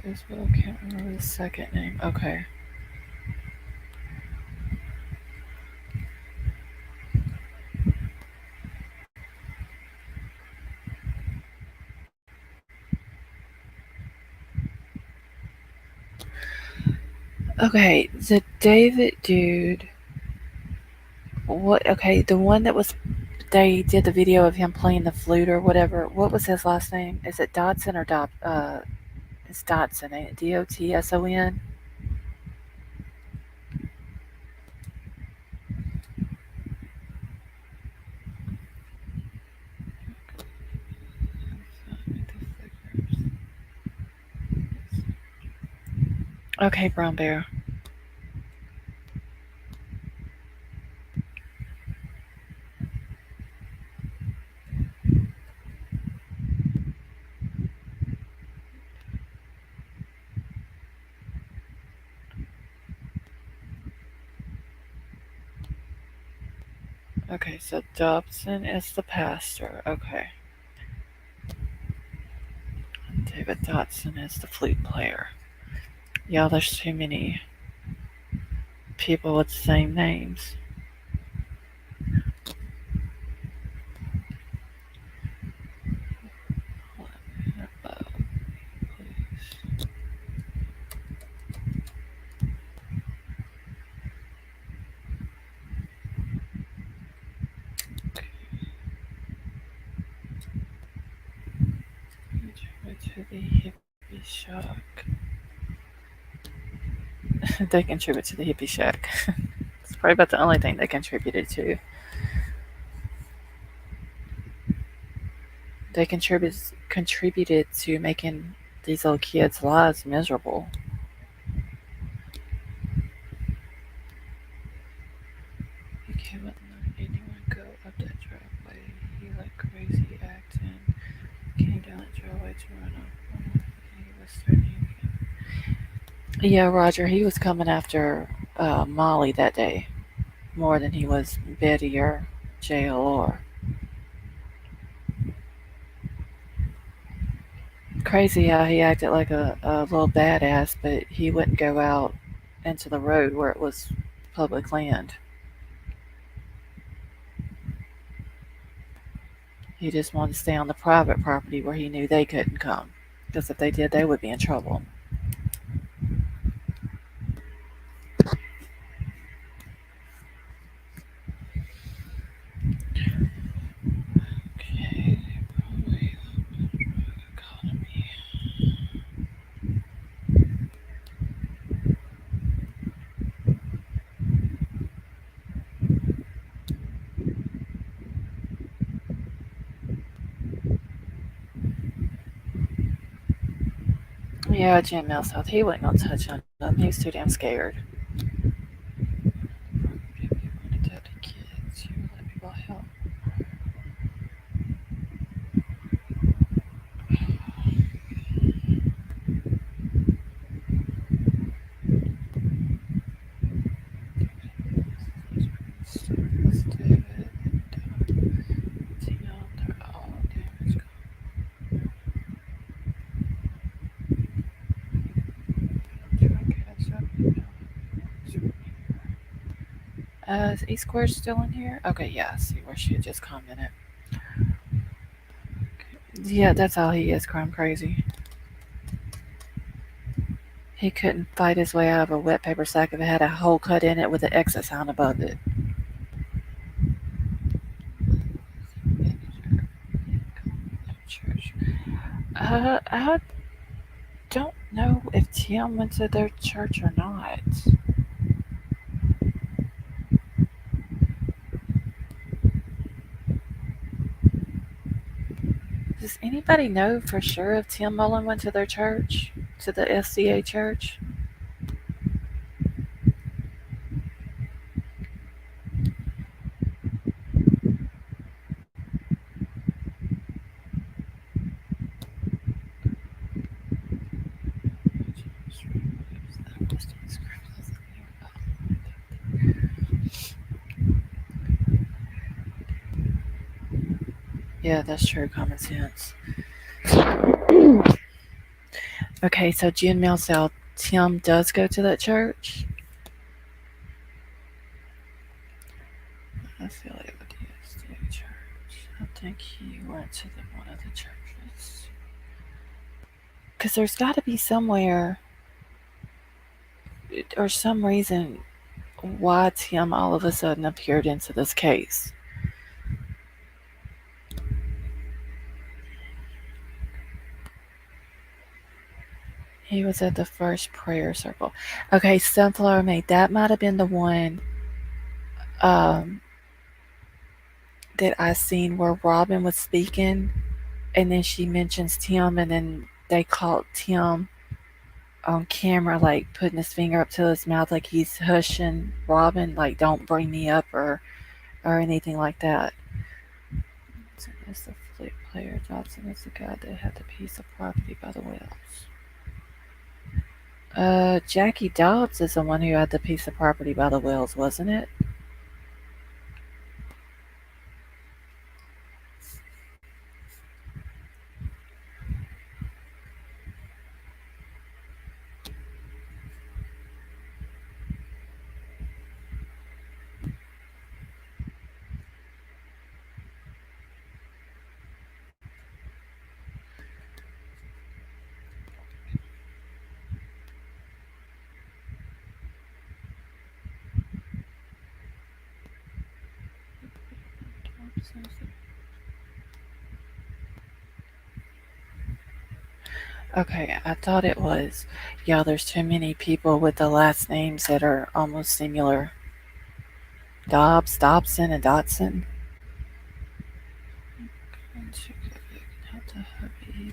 As well, can't remember the second name. Okay. Okay, the David dude. What? Okay, the one that was. They did the video of him playing the flute or whatever. What was his last name? Is it Dodson or Dot? It's Dotson, ain't it? Dotson. Okay, Brown Bear. Okay, so Dobson is the pastor. Okay. David Dotson is the flute player. Yeah, there's too many people with the same names. To the hippie shack. They contribute to the hippie shack. It's probably about the only thing they contributed to. They contributed to making these little kids' lives miserable. You can't let anyone go up that driveway. He like crazy acting. Came down that driveway to run off. He was threatening. Yeah, Roger. He was coming after Molly that day more than he was Betty or JLR. Crazy how he acted like a little badass, but he wouldn't go out into the road where it was public land. He just wanted to stay on the private property where he knew they couldn't come. Because if they did, they would be in trouble. Okay, probably economy. Yeah, Jim Millsouth, he wasn't gonna touch on them. He was too damn scared. Give you money to the kids. You let people help. David, they're all damaged. Is E Square still in here? Okay, yeah, I see where she had just commented. Yeah, that's all he is, crime crazy. He couldn't fight his way out of a wet paper sack if it had a hole cut in it with an exit sign above it. Church. I don't know if Tim went to their church or not. Does anybody know for sure if Tim Mullen went to their church? To the SCA church? Yeah, that's true. Common sense. Okay, so Jen Mills out. Tim does go to that church. I feel like it would be a state church. I think he went to one of the churches. Because there's got to be somewhere or some reason why Tim all of a sudden appeared into this case. He was at the first prayer circle. Okay, Sunflower Maid. That might have been the one um, that I seen where Robin was speaking, and then she mentions Tim, and then they called Tim on camera, like putting his finger up to his mouth, like he's hushing Robin, like don't bring me up or anything like that. So that's the flute player. Dodson is the guy that had the piece of property by the wells. Jackie Dobbs is the one who had the piece of property by the wells, wasn't it? Okay, I thought it was. Yeah, there's too many people with the last names that are almost similar. Dobbs, Dobson, and Dotson.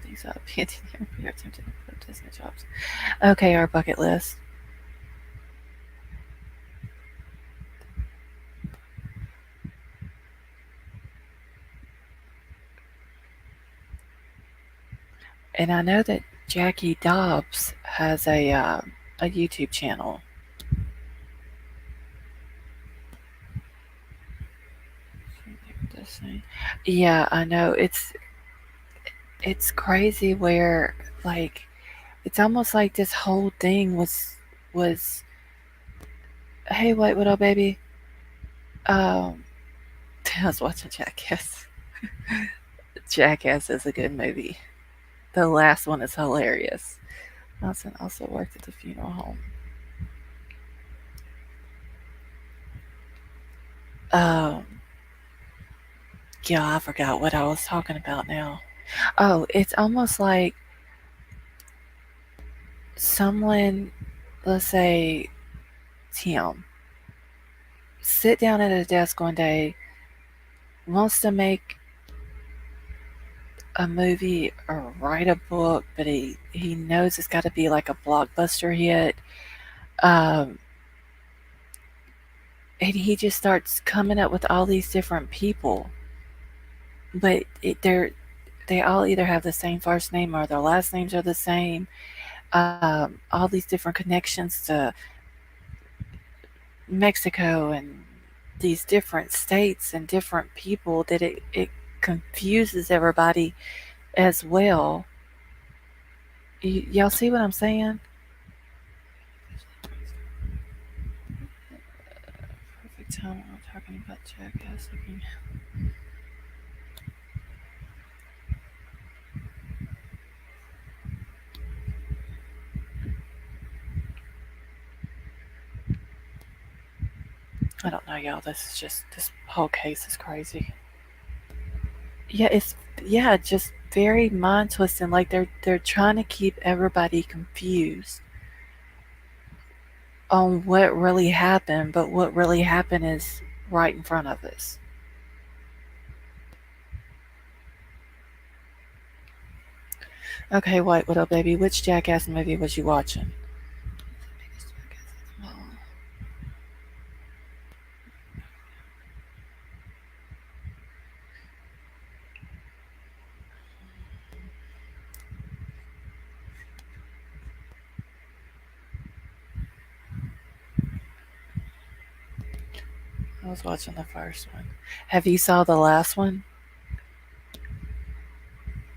These are attempting to put Disney jobs. Okay, our bucket list. And I know that Jackie Dobbs has a YouTube channel. Yeah, I know. It's crazy where like it's almost like this whole thing was hey wait what up baby? Um I was watching Jackass. Jackass is a good movie. The last one is hilarious. Nelson also worked at the funeral home. Um yeah, I forgot what I was talking about now. Oh, it's almost like someone, let's say Tim, sit down at a desk one day, wants to make a movie or write a book, but he knows it's got to be like a blockbuster hit. Um, and he just starts coming up with all these different people, but they all either have the same first name or their last names are the same. All these different connections to Mexico and these different states and different people that it confuses everybody as well. Y'all see what I'm saying? Perfect time we're talking about Jackass. I don't know, y'all. This whole case is crazy. Yeah, it's just very mind twisting. Like they're trying to keep everybody confused on what really happened, but what really happened is right in front of us. Okay, wait, what up, baby? Which Jackass movie was you watching? I was watching the first one. Have you saw the last one?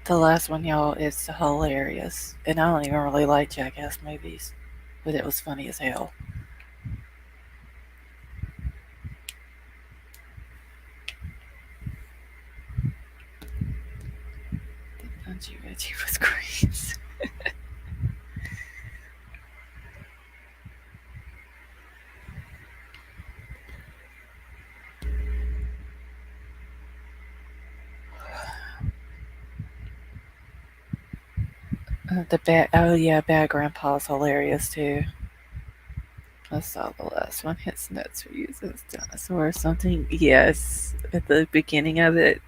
The last one, y'all, is hilarious. And I don't even really like Jackass movies, but it was funny as hell. Punchy Reggie was great. The bad, oh yeah, Bad Grandpa's hilarious too. I saw the last one. His nuts for using his dinosaur or something. Yes, at the beginning of it.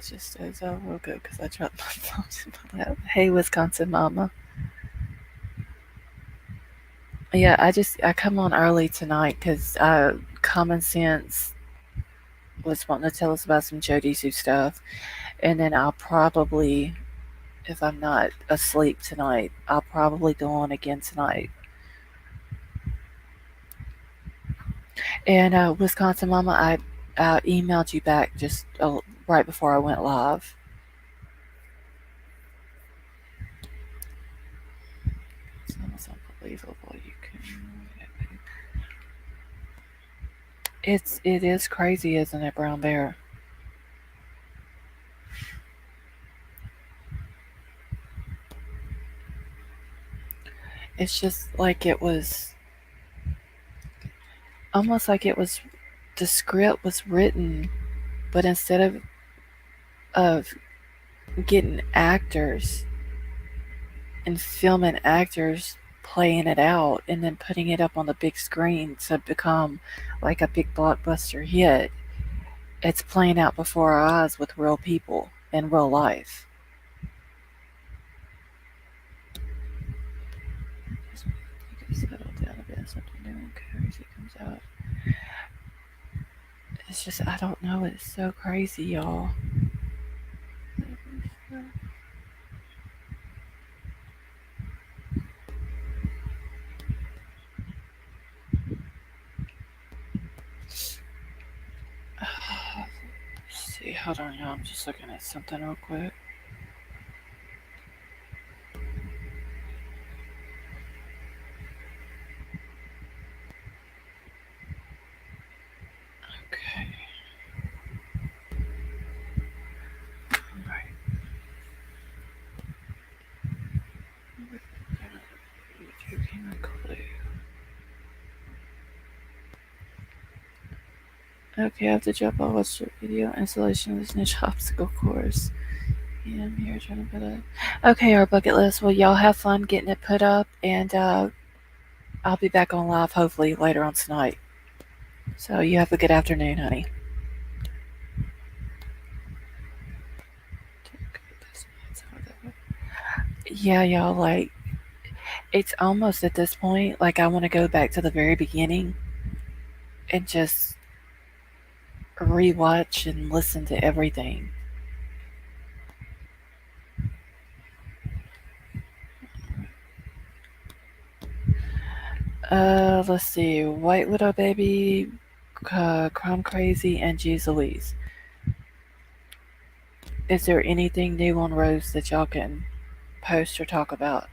just is real good because I dropped my phone in my lap. Hey, Wisconsin mama. Yeah, I come on early tonight because Common Sense was wanting to tell us about some Jodisu stuff, and then I'll probably, if I'm not asleep tonight, I'll probably go on again tonight. And Wisconsin Mama, I emailed you back just right before I went live. It's almost unbelievable. You can. It is crazy, isn't it, Brown Bear? It's just like it was almost like it was the script was written, but instead of getting actors and filming actors playing it out and then putting it up on the big screen to become like a big blockbuster hit, it's playing out before our eyes with real people in real life. Settle down a bit, something new and crazy comes out. It's just I don't know. It's so crazy, y'all. Let's see, hold on, y'all. I'm just looking at something real quick. Okay. Alright. YouTube came a clue. Okay, I have to drop. I'll watch your video installation of this niche obstacle course. Yeah, I'm here trying to put it. Okay, our bucket list. Well, y'all have fun getting it put up, and I'll be back on live hopefully later on tonight. So you have a good afternoon, honey. Yeah, y'all, like, it's almost at this point, like, I want to go back to the very beginning and just rewatch and listen to everything. Let's see. White Widow Baby, Crime Crazy, and Jeez Louise. Is there anything new on Rose that y'all can post or talk about?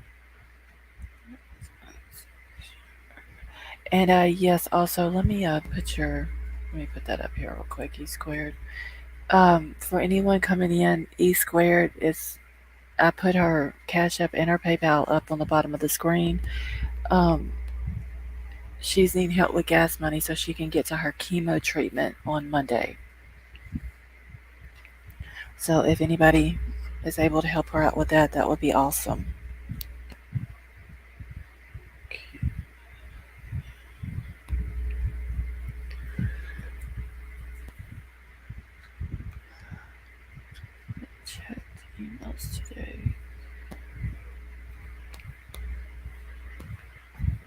And yes, also let me put that up here real quick. E squared. For anyone coming in, E squared is I put her Cash App and her PayPal up on the bottom of the screen. Um, she's needing help with gas money so she can get to her chemo treatment on Monday. So if anybody is able to help her out with that, that would be awesome. Check the emails today.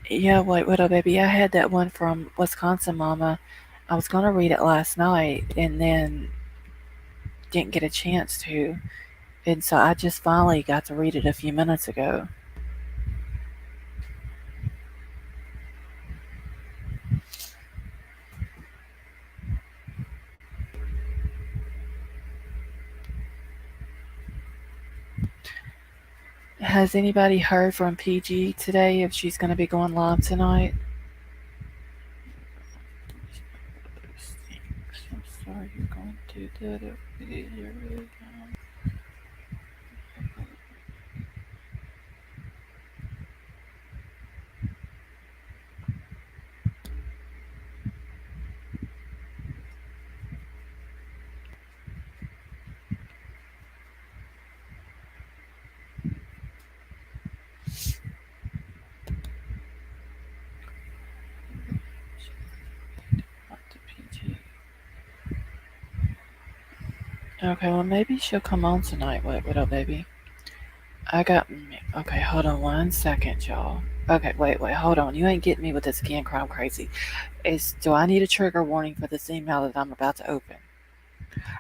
Yeah, White Widow Baby. I had that one from Wisconsin Mama. I was gonna read it last night and then didn't get a chance to. And so I just finally got to read it a few minutes ago. Has anybody heard from PG today if she's going to be going live tonight? I'm sorry you're going to do that. Okay, well maybe she'll come on tonight. Wait, Widow Baby. I got. Okay, hold on 1 second, y'all. Okay, wait, hold on. You ain't getting me with this again, Crime Crazy. Do I need a trigger warning for this email that I'm about to open?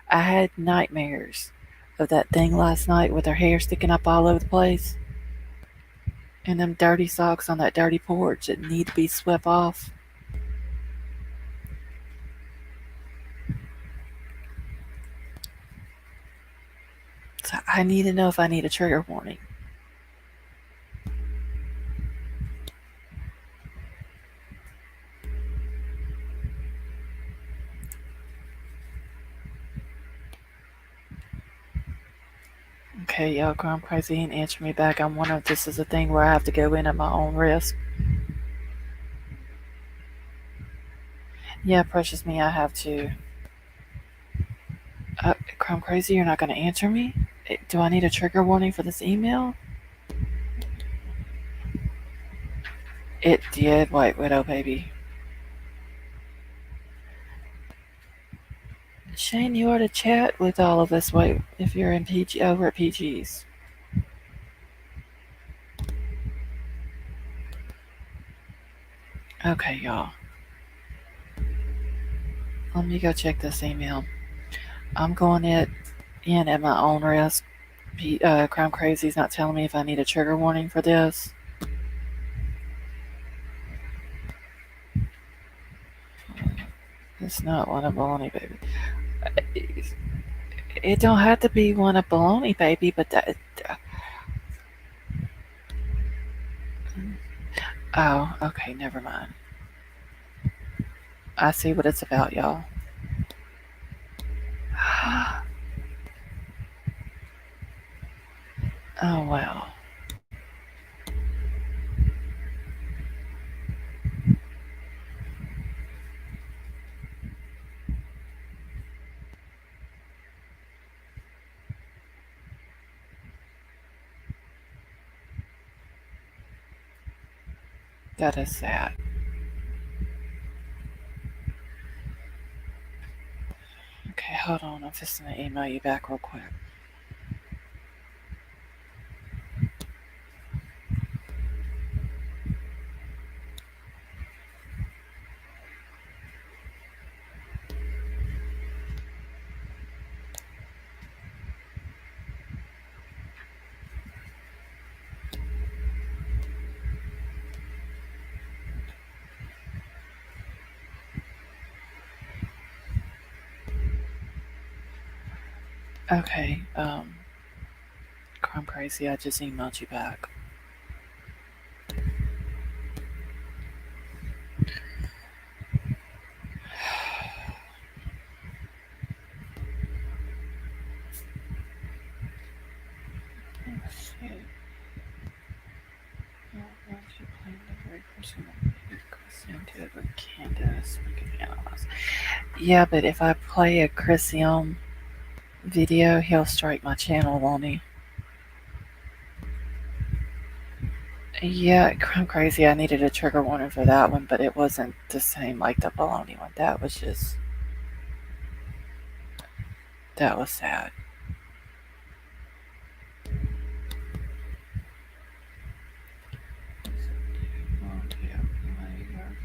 I had nightmares of that thing last night with her hair sticking up all over the place and them dirty socks on that dirty porch that need to be swept off. So I need to know if I need a trigger warning. Okay, y'all, Crime Crazy ain't answer me back. I'm wondering if this is a thing where I have to go in at my own risk. Yeah, precious me, I have to. Crime Crazy, you're not going to answer me? Do I need a trigger warning for this email? It did, White Widow Baby. Shane, you ought to chat with all of us. Wait, if you're in PG over at PG's. Okay, y'all. Let me go check this email. I'm going in at my own risk. Crime Crazy's not telling me if I need a trigger warning for this. It's not one of baloney, baby. It don't have to be one of baloney, baby, but that. Oh, okay, never mind. I see what it's about, y'all. Oh, wow. That is sad. Okay, hold on. I'm just going to email you back real quick. Okay, Crime Crazy, I just emailed you back. Yeah, but if I play a Chris video, he'll strike my channel, won't he? Yeah, I'm crazy. I needed a trigger warning for that one, but it wasn't the same like the baloney one. That was sad.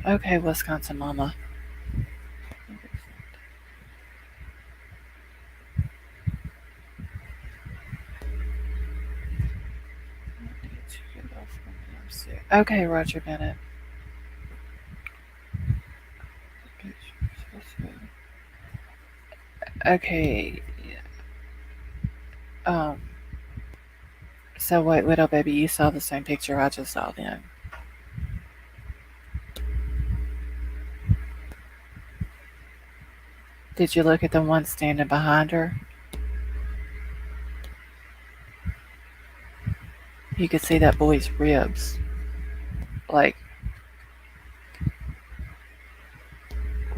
Okay, Wisconsin Mama. Okay, Roger Bennett. Okay. Um. So White Widow, baby, you saw the same picture I just saw then. Did you look at the one standing behind her? You could see that boy's ribs. Like,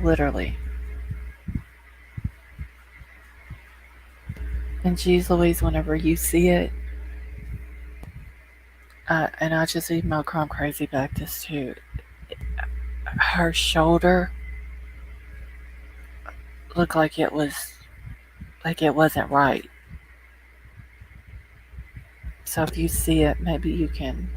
literally. And geez Louise, whenever you see it, and I just emailed Crime Crazy back this too. Her shoulder looked like it was like it wasn't right. So if you see it, maybe you can.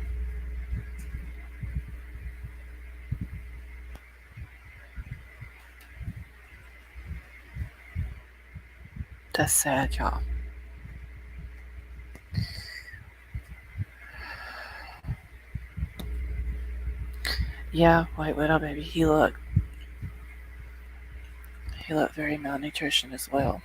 That's sad, y'all. Yeah, White Widow baby. He looked very malnutrition as well.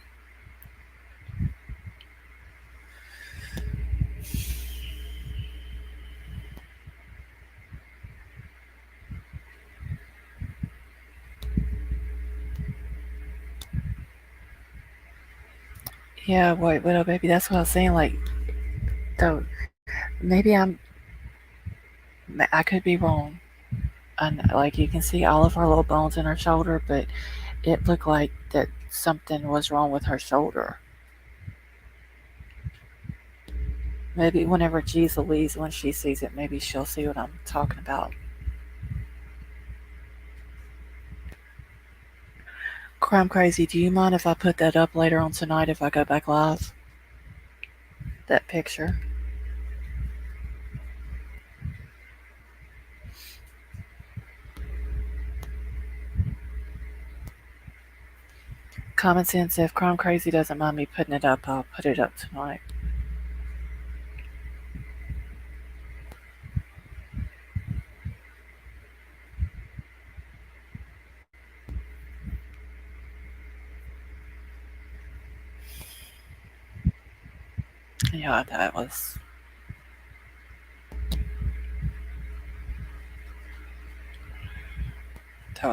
Yeah, White Widow baby. That's what I was saying. Like, though maybe I could be wrong. And like you can see all of her little bones in her shoulder, but it looked like that something was wrong with her shoulder. Maybe whenever Jeez Louise, when she sees it, maybe she'll see what I'm talking about. Crime Crazy, do you mind if I put that up later on tonight if I go back live? That picture. Common sense, if Crime Crazy doesn't mind me putting it up, I'll put it up tonight. Yeah, that was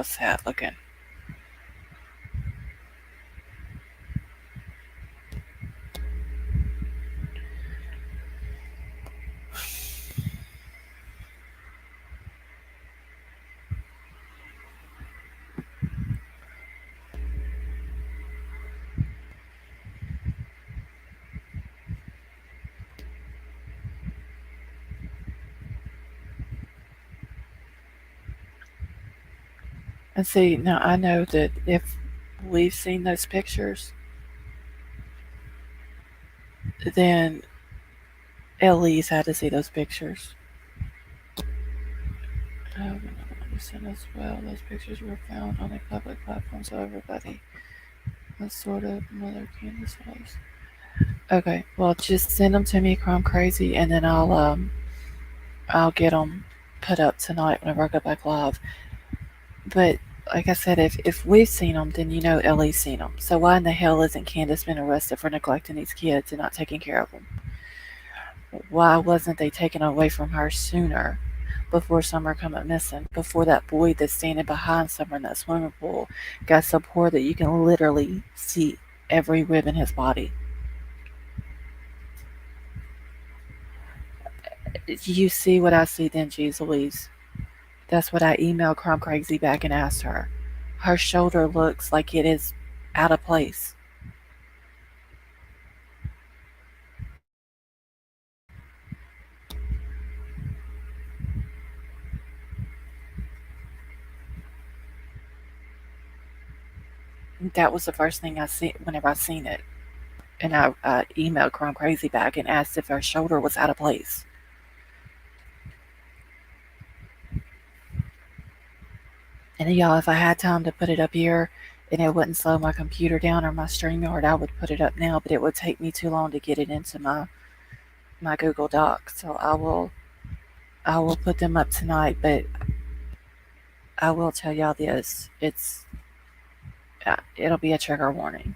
sad looking. And see, now I know that if we've seen those pictures, then Ellie's had to see those pictures. Understand as well. Those pictures were found on a public platform, so everybody was sort of Mother Candace was. Okay, well, just send them to me, Crime Crazy, and then I'll get them put up tonight whenever I go back live. But like I said, if we've seen them, then you know Ellie's seen them. So why in the hell isn't Candace been arrested for neglecting these kids and not taking care of them? Why wasn't they taken away from her sooner? Before Summer come up missing, before that boy that's standing behind Summer in that swimming pool got so poor that you can literally see every rib in his body. You see what I see then, Jeez Louise. That's what I emailed Crime Crazy back and asked her. Her shoulder looks like it is out of place. That was the first thing I see whenever I seen it. And I emailed Crime Crazy back and asked if her shoulder was out of place. And y'all, if I had time to put it up here and it wouldn't slow my computer down or my StreamYard, I would put it up now, but it would take me too long to get it into my Google Doc. So I will put them up tonight, but I will tell y'all this. It'll be a trigger warning.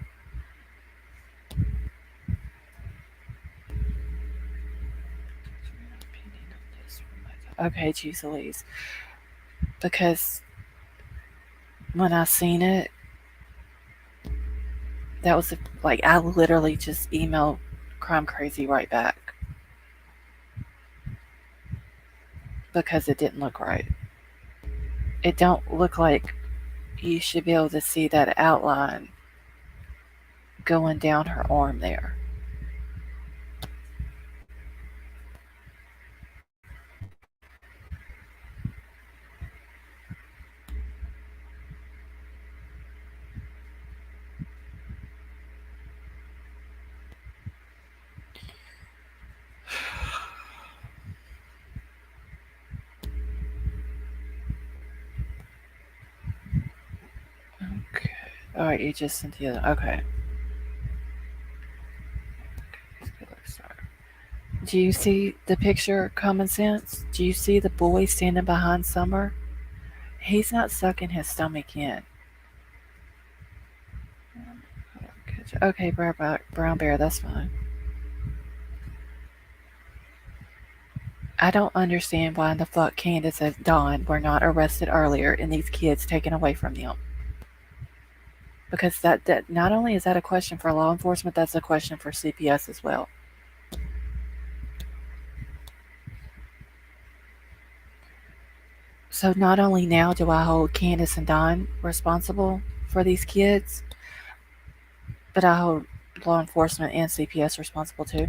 Okay, geez Louise. Because when I seen it, that was like I literally just emailed Crime Crazy right back because it didn't look right. It don't look like you should be able to see that outline going down her arm there. All right, you just sent the other. Okay. Do you see the picture, Common Sense? Do you see the boy standing behind Summer? He's not sucking his stomach in. Okay, Brown Bear, that's fine. I don't understand why in the fuck Candace and Dawn were not arrested earlier and these kids taken away from them. Because that not only is that a question for law enforcement, that's a question for CPS as well. So not only now do I hold Candace and Don responsible for these kids, but I hold law enforcement and CPS responsible too.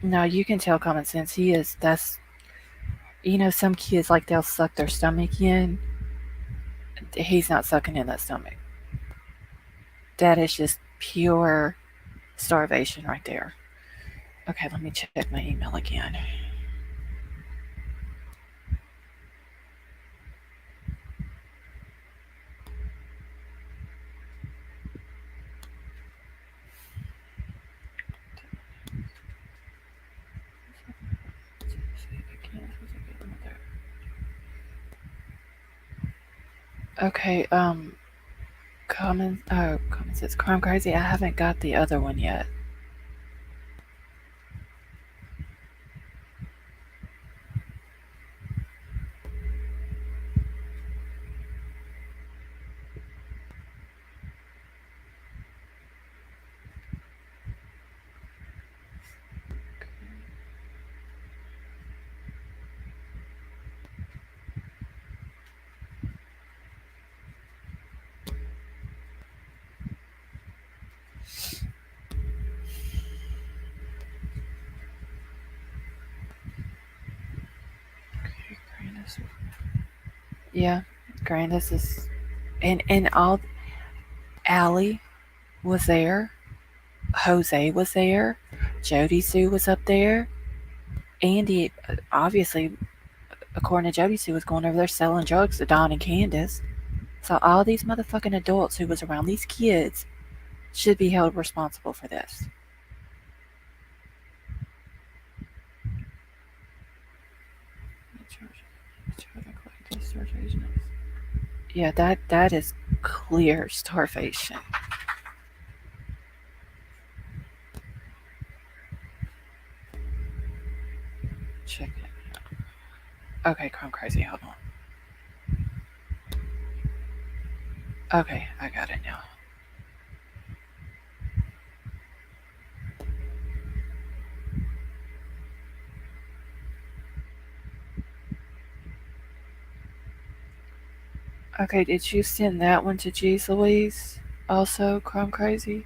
No, you can tell Common Sense. He is. That's some kids like they'll suck their stomach in. He's not sucking in that stomach. That is just pure starvation right there. Okay, let me check my email again. Okay, Common Sense Crime Crazy. I haven't got the other one yet. Yeah, Grandis is, and all. Allie was there. Jose was there. Jody Sue was up there. Andy, obviously, according to Jody Sue, was going over there selling drugs to Don and Candace. So all these motherfucking adults who was around these kids should be held responsible for this. Yeah, that is clear starvation. Check it. Okay, Chrome Crazy, hold on. Okay, I got it now. Okay, did you send that one to G's Louise? Also, Chrome Crazy?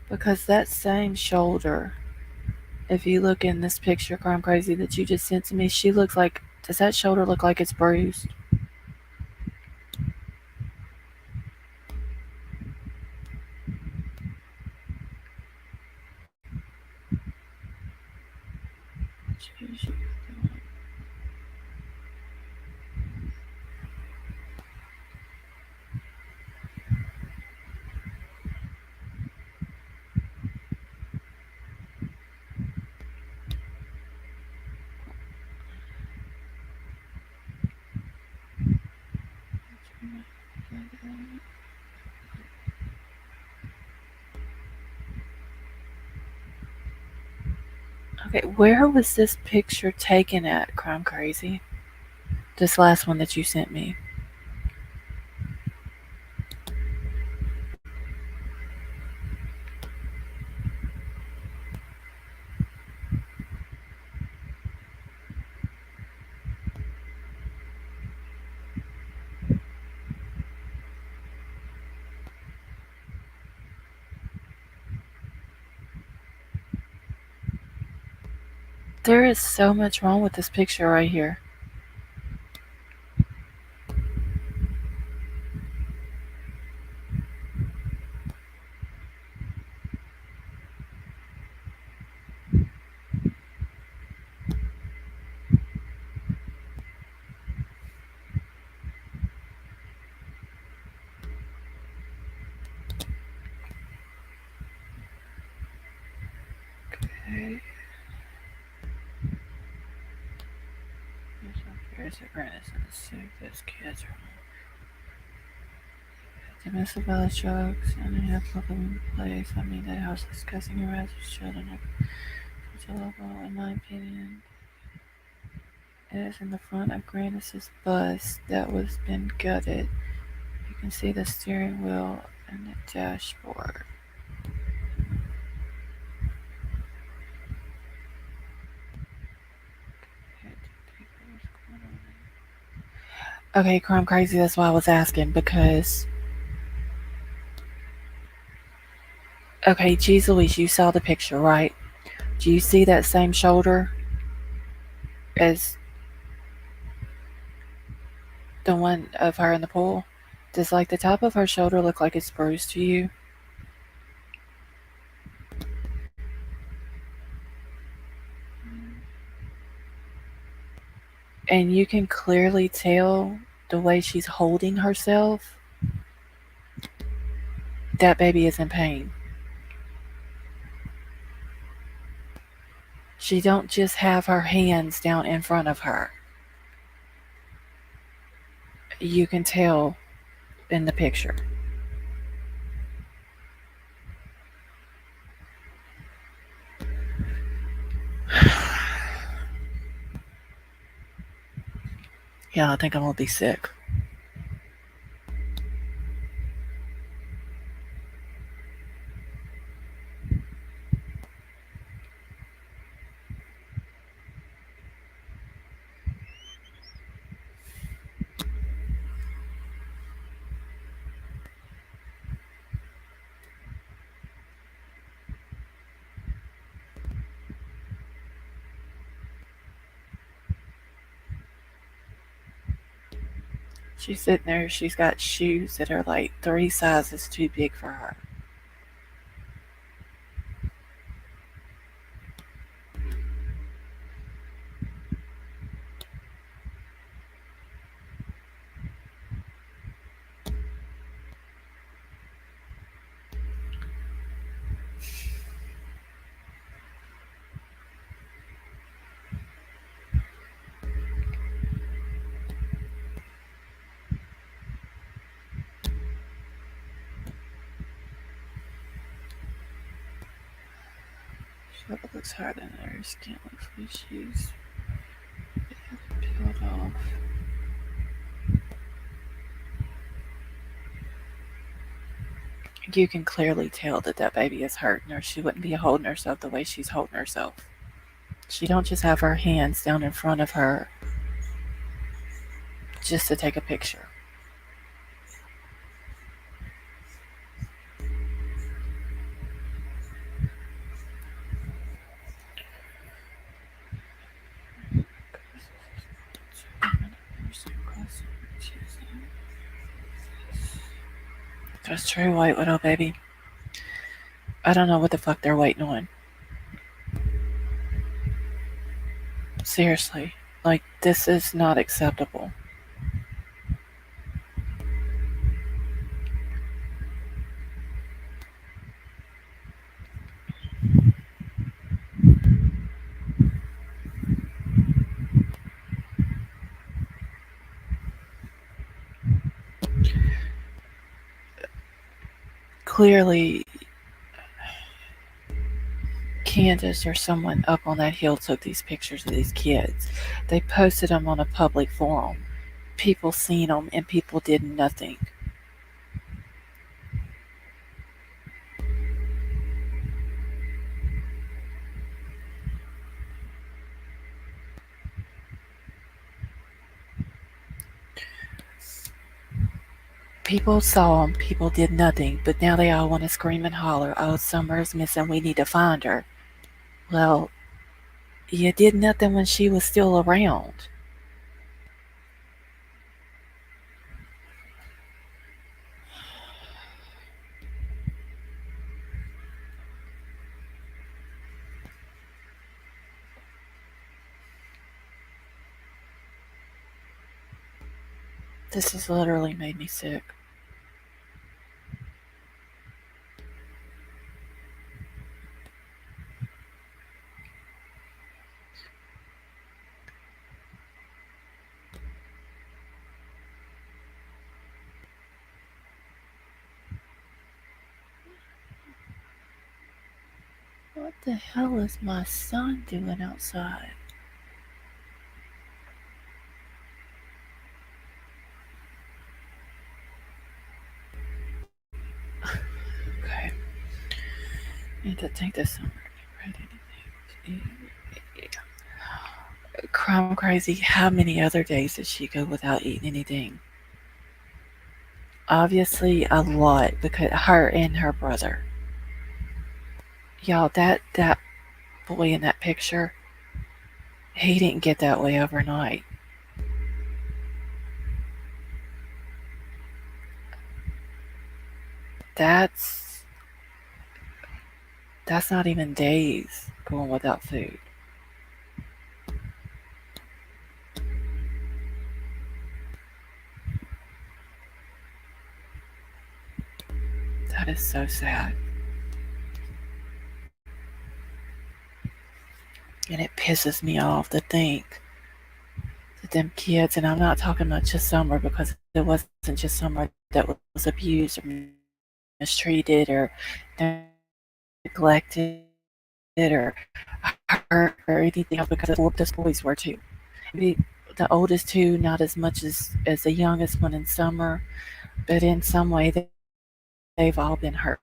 Because that same shoulder, if you look in this picture, Crime Crazy, that you just sent to me, she looks like. Does that shoulder look like it's bruised? Okay, where was this picture taken at, Crime Crazy? This last one that you sent me. There is so much wrong with this picture right here. Okay. Here's a Grannis in the soup. Those kids are domestic violence, drugs, and they have public place. I mean, that house is discussing harassment children. Such a level, in my opinion. It is in the front of Grannis's bus that was been gutted. You can see the steering wheel and the dashboard. Okay, Crime Crazy, that's why I was asking because. Okay, geez Louise, you saw the picture, right? Do you see that same shoulder as the one of her in the pool? Does like the top of her shoulder look like it's bruised to you? And you can clearly tell the way she's holding herself, that baby is in pain. She don't just have her hands down in front of her. You can tell in the picture. Yeah, I think I'm gonna be sick. She's sitting there, she's got shoes that are like 3 sizes too big for her. Shoulder looks hard and her skin looks like she's peeled off. You can clearly tell that that baby is hurting her. She wouldn't be holding herself the way she's holding herself. She don't just have her hands down in front of her just to take a picture. That's true, White Widow, baby. I don't know what the fuck they're waiting on. Seriously. Like, this is not acceptable. Clearly, Candace or someone up on that hill took these pictures of these kids. They posted them on a public forum. People seen them and people did nothing. People saw them, people did nothing, but now they all want to scream and holler, oh, Summer's missing, we need to find her. Well, you did nothing when she was still around. This has literally made me sick. The hell is my son doing outside? Okay. Need to take this summer to get ready to eat. Crime crazy. How many other days did she go without eating anything? Obviously a lot because her and her brother. Y'all, that boy in that picture, he didn't get that way overnight. That's that's not even days going without food. That is so sad. And it pisses me off to think that them kids, and I'm not talking about just Summer because it wasn't just Summer that was abused or mistreated or neglected or hurt or anything else because four of those boys were too. Maybe the oldest two, not as much as the youngest one in Summer, but in some way they've all been hurt.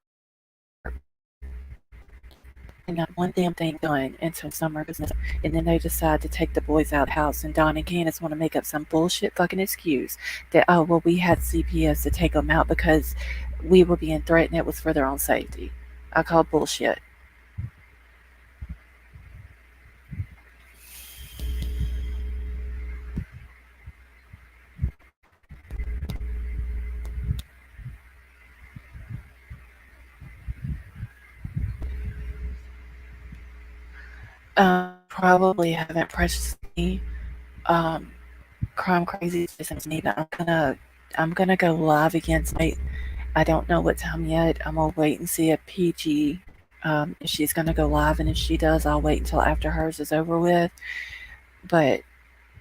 And not one damn thing done until Summer business. And then they decide to take the boys out of the house. And Don and Candace want to make up some bullshit fucking excuse that, oh, well, we had CPS to take them out because we were being threatened. It was for their own safety. I call bullshit. Probably haven't precious me. Um, Crime Crazy just me, but I'm gonna go live again tonight. I don't know what time yet. I'm gonna wait and see if PG if she's gonna go live, and if she does, I'll wait until after hers is over with. But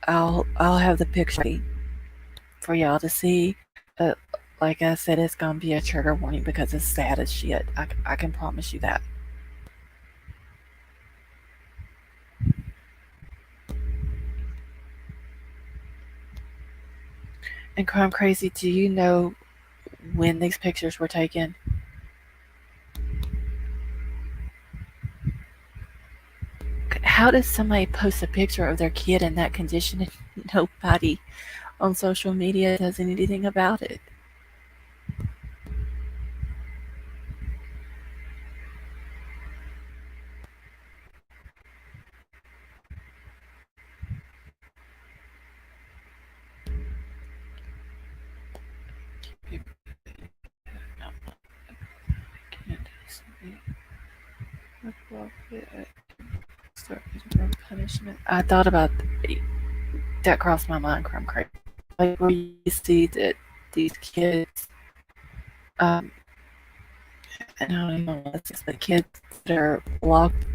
I'll have the picture ready for y'all to see. But like I said, it's gonna be a trigger warning because it's sad as shit. I can promise you that. And Crime Crazy, do you know when these pictures were taken? How does somebody post a picture of their kid in that condition and nobody on social media does anything about it? Punishment. I thought about that crossed my mind. Crumb crazy. Like where you see that these kids, um, and I don't even know what this is, but kids that are locked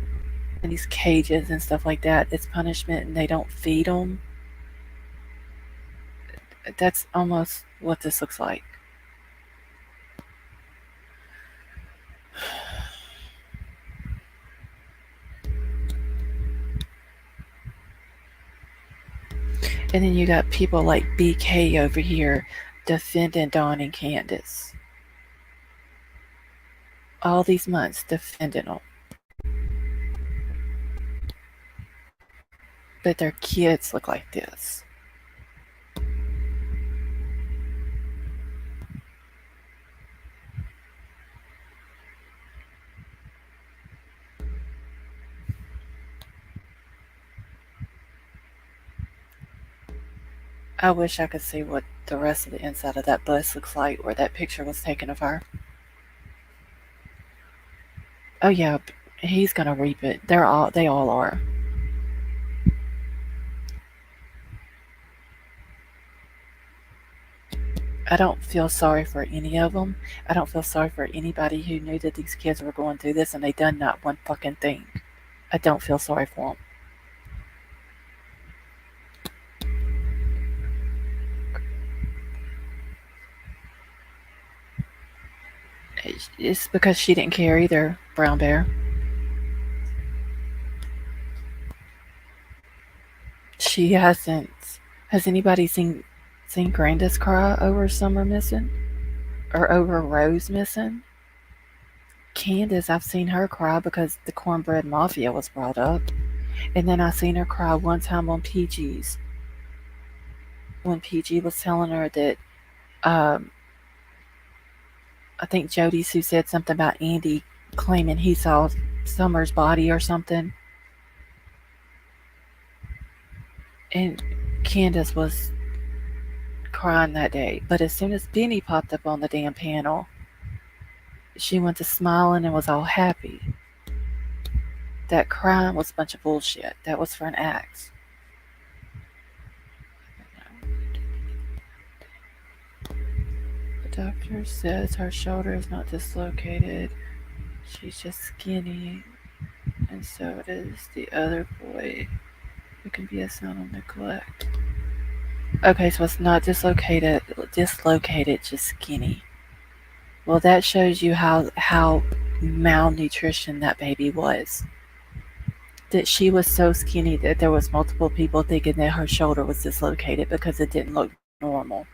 in these cages and stuff like that, it's punishment, and they don't feed them. That's almost what this looks like. And then you got people like BK over here defending Dawn and Candace. All these months defending them. But their kids look like this. I wish I could see what the rest of the inside of that bus looks like where that picture was taken of her. Oh yeah, he's gonna reap it. They all are. I don't feel sorry for any of them. I don't feel sorry for anybody who knew that these kids were going through this and they done not one fucking thing. I don't feel sorry for them. It's because she didn't care either, Brown Bear. She hasn't. Has anybody seen Grandis cry over Summer missing or over Rose missing? Candace, I've seen her cry because the cornbread mafia was brought up, and then I seen her cry one time on PG's when PG was telling her that um, I think Jody Sue said something about Andy claiming he saw Summer's body or something, and Candace was crying that day. But as soon as Benny popped up on the damn panel, she went to smiling and was all happy. That crying was a bunch of bullshit. That was for an act. The doctor says her shoulder is not dislocated. She's just skinny, and so it is the other boy. It can be a sign of neglect. Okay, so it's not dislocated, just skinny. Well, that shows you how malnutrition that baby was. That she was so skinny that there was multiple people thinking that her shoulder was dislocated because it didn't look normal.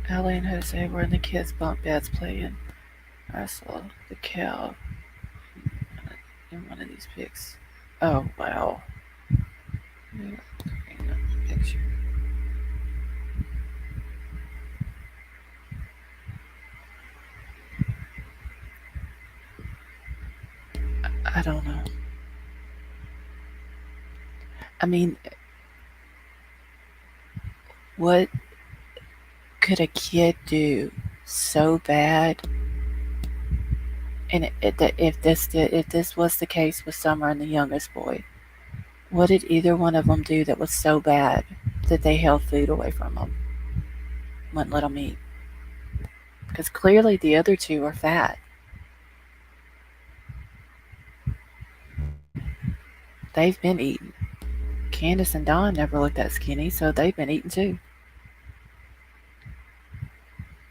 Ellie and Jose were in the kids' bunk beds playing. I saw the cow in one of these pics. Oh wow! Picture. I don't know. I mean, what could a kid do so bad? And if this was the case with Summer and the youngest boy, what did either one of them do that was so bad that they held food away from them, wouldn't let them eat? Because clearly the other two are fat. They've been eating. Candace and Don never looked that skinny, so they've been eating too.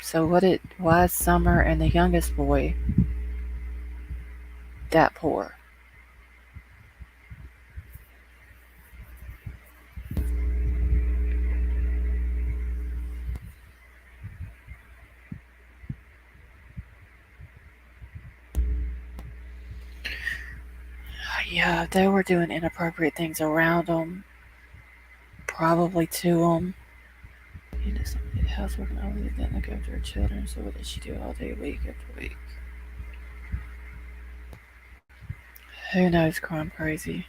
So why is Summer and the youngest boy that poor? Yeah, they were doing inappropriate things around them, probably to them. Candace did housework and all that, then look after her children. So what did she do all day, week after week? Who knows, crime crazy.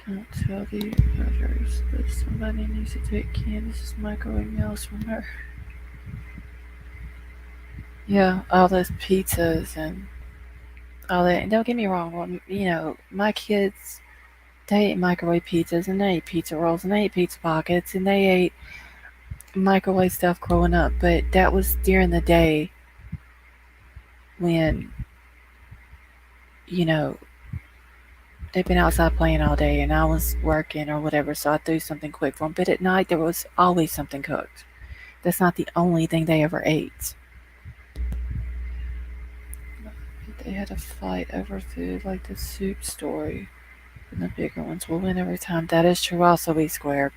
Don't tell the others, but somebody needs to take Candace's microwave meals from her. Yeah, all those pizzas and all that. And don't get me wrong, well, my kids, they ate microwave pizzas and they ate pizza rolls and they ate pizza pockets and they ate microwave stuff growing up. But that was during the day when, you know, they've been outside playing all day and I was working or whatever, so I threw something quick for them. But at night, there was always something cooked. That's not the only thing they ever ate. They had a fight over food, like the soup story. And the bigger ones will win every time. That is true. Also, we squared.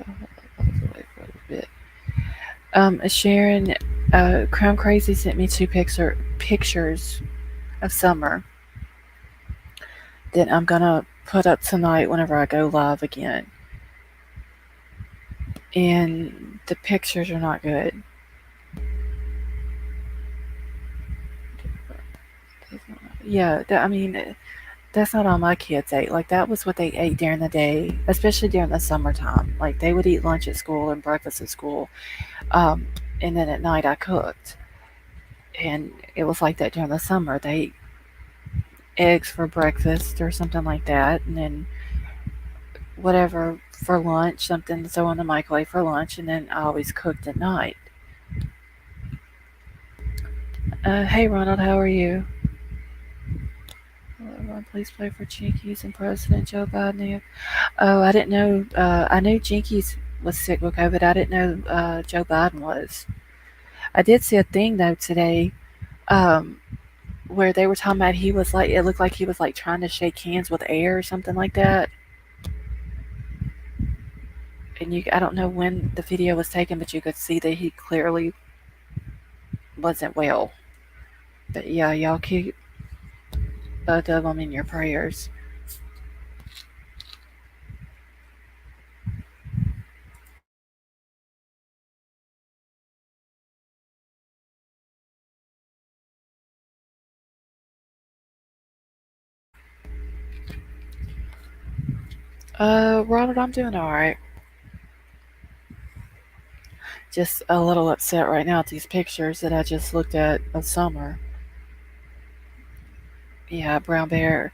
Away for a bit. Sharon, Crown Crazy sent me two pictures of Summer that I'm gonna put up tonight whenever I go live again. And the pictures are not good. Yeah, that's not all my kids ate. Like, that was what they ate during the day, especially during the summertime. Like, they would eat lunch at school and breakfast at school. And then at night, I cooked. And it was like that during the summer. They ate eggs for breakfast or something like that. And then whatever for lunch, something to throw in the microwave for lunch. And then I always cooked at night. Hey, Ronald, how are you? Everyone, please pray for Jinkies and President Joe Biden. Oh, I didn't know. I knew Jinkies was sick with COVID. I didn't know Joe Biden was. I did see a thing though today, um, where they were talking about he was like it looked like he was like trying to shake hands with air or something like that. And I don't know when the video was taken, but you could see that he clearly wasn't well. But yeah, y'all keep both of them in your prayers. Ronald, I'm doing all right. Just a little upset right now at these pictures that I just looked at of summer. Yeah, brown bear.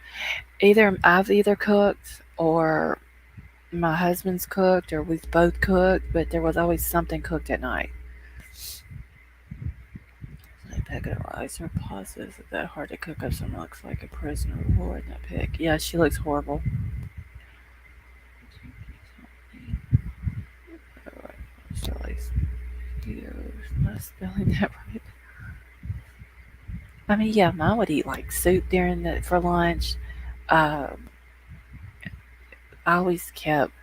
I've either cooked or my husband's cooked or we've both cooked, but there was always something cooked at night. Like packet of rice or pasta is that hard to cook up someone looks like a prisoner of war in that pic. Yeah, she looks horrible. Alright, so like not spelling that right. I mean, yeah, mom would eat like soup for lunch. Um, I always kept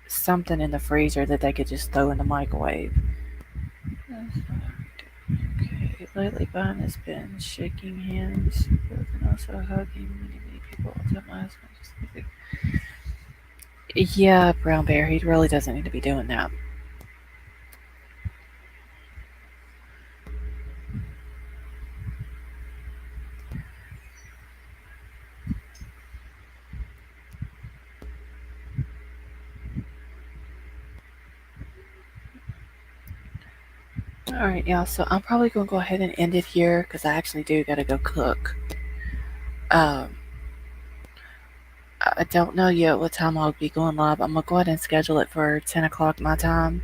something in the freezer that they could just throw in the microwave. Okay, lately Vine has been shaking hands and also hugging many people. I'll tell my husband yeah, Brown Bear, he really doesn't need to be doing that. Alright, y'all, so I'm probably going to go ahead and end it here because I actually do got to go cook. Um, I don't know yet what time I'll be going live. I'm going to go ahead and schedule it for 10 o'clock my time.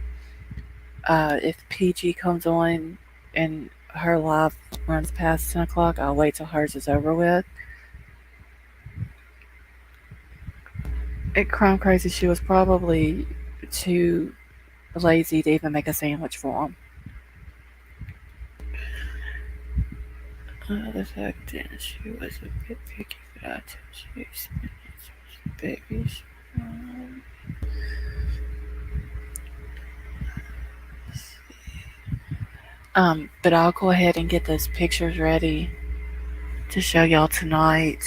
If PG comes on and her live runs past 10 o'clock, I'll wait till hers is over with. At Crime Crazy, she was probably too lazy to even make a sandwich for him. The fact is, she was a bit picky for that. She babies. But I'll go ahead and get those pictures ready to show y'all tonight.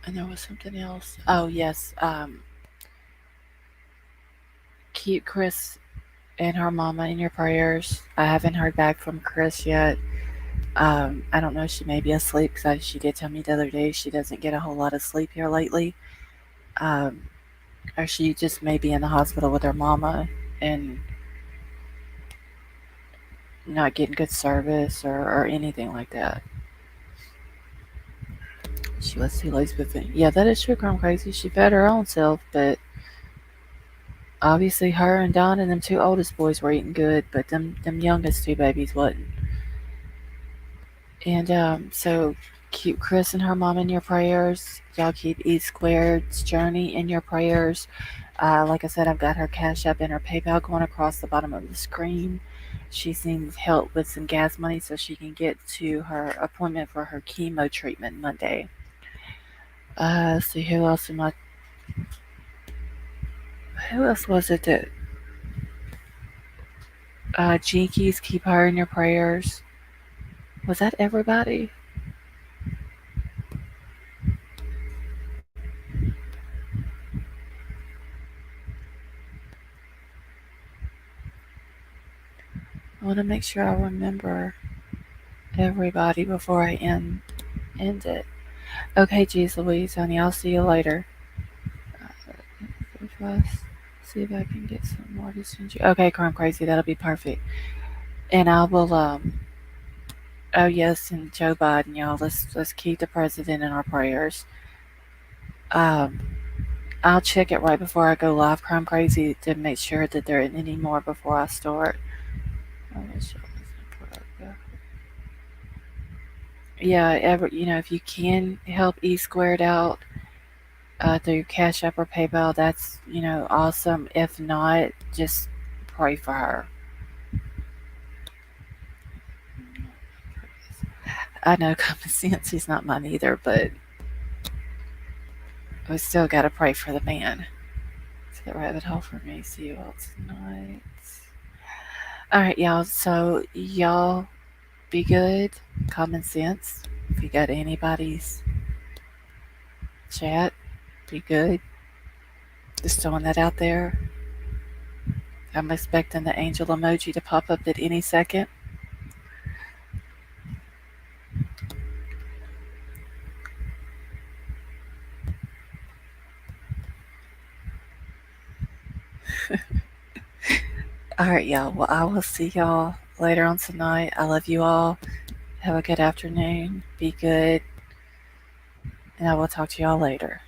And there was something else. Oh yes. Keep Chris and her mama in your prayers. I haven't heard back from Chris yet. I don't know. She may be asleep because she did tell me the other day she doesn't get a whole lot of sleep here lately. Um, or she just may be in the hospital with her mama and not getting good service or anything like that. She was too lazy with it. Yeah, that is true, Crime Crazy. She fed her own self, but obviously her and Don and them two oldest boys were eating good, but them youngest two babies wasn't. And so keep Chris and her mom in your prayers. Y'all keep E Squared's journey in your prayers. Like I said, I've got her Cash App and her PayPal going across the bottom of the screen. She needs help with some gas money so she can get to her appointment for her chemo treatment Monday. See who else am I? Who else was it that? Jinkies, keep her in your prayers. Was that everybody? I want to make sure I remember everybody before I end it. Okay, geez Louise, honey, I'll see you later. See if I can get some more to send you. Okay, Crime Crazy, that'll be perfect. And I will oh yes, and Joe Biden, y'all. Let's keep the president in our prayers. Um I'll check it right before I go live, Crime Crazy, to make sure that there isn't any more before I start. Yeah, if you can help E Squared out through Cash App or PayPal, that's awesome. If not, just pray for her. I know common sense is not mine either, but we still got to pray for the man. To the rabbit hole for me. See you all tonight. All right, y'all. So y'all be good. Common sense. If you got anybody's chat, be good. Just throwing that out there. I'm expecting the angel emoji to pop up at any second. All right, y'all. Well, I will see y'all later on tonight. I love you all. Have a good afternoon. Be good. And I will talk to y'all later.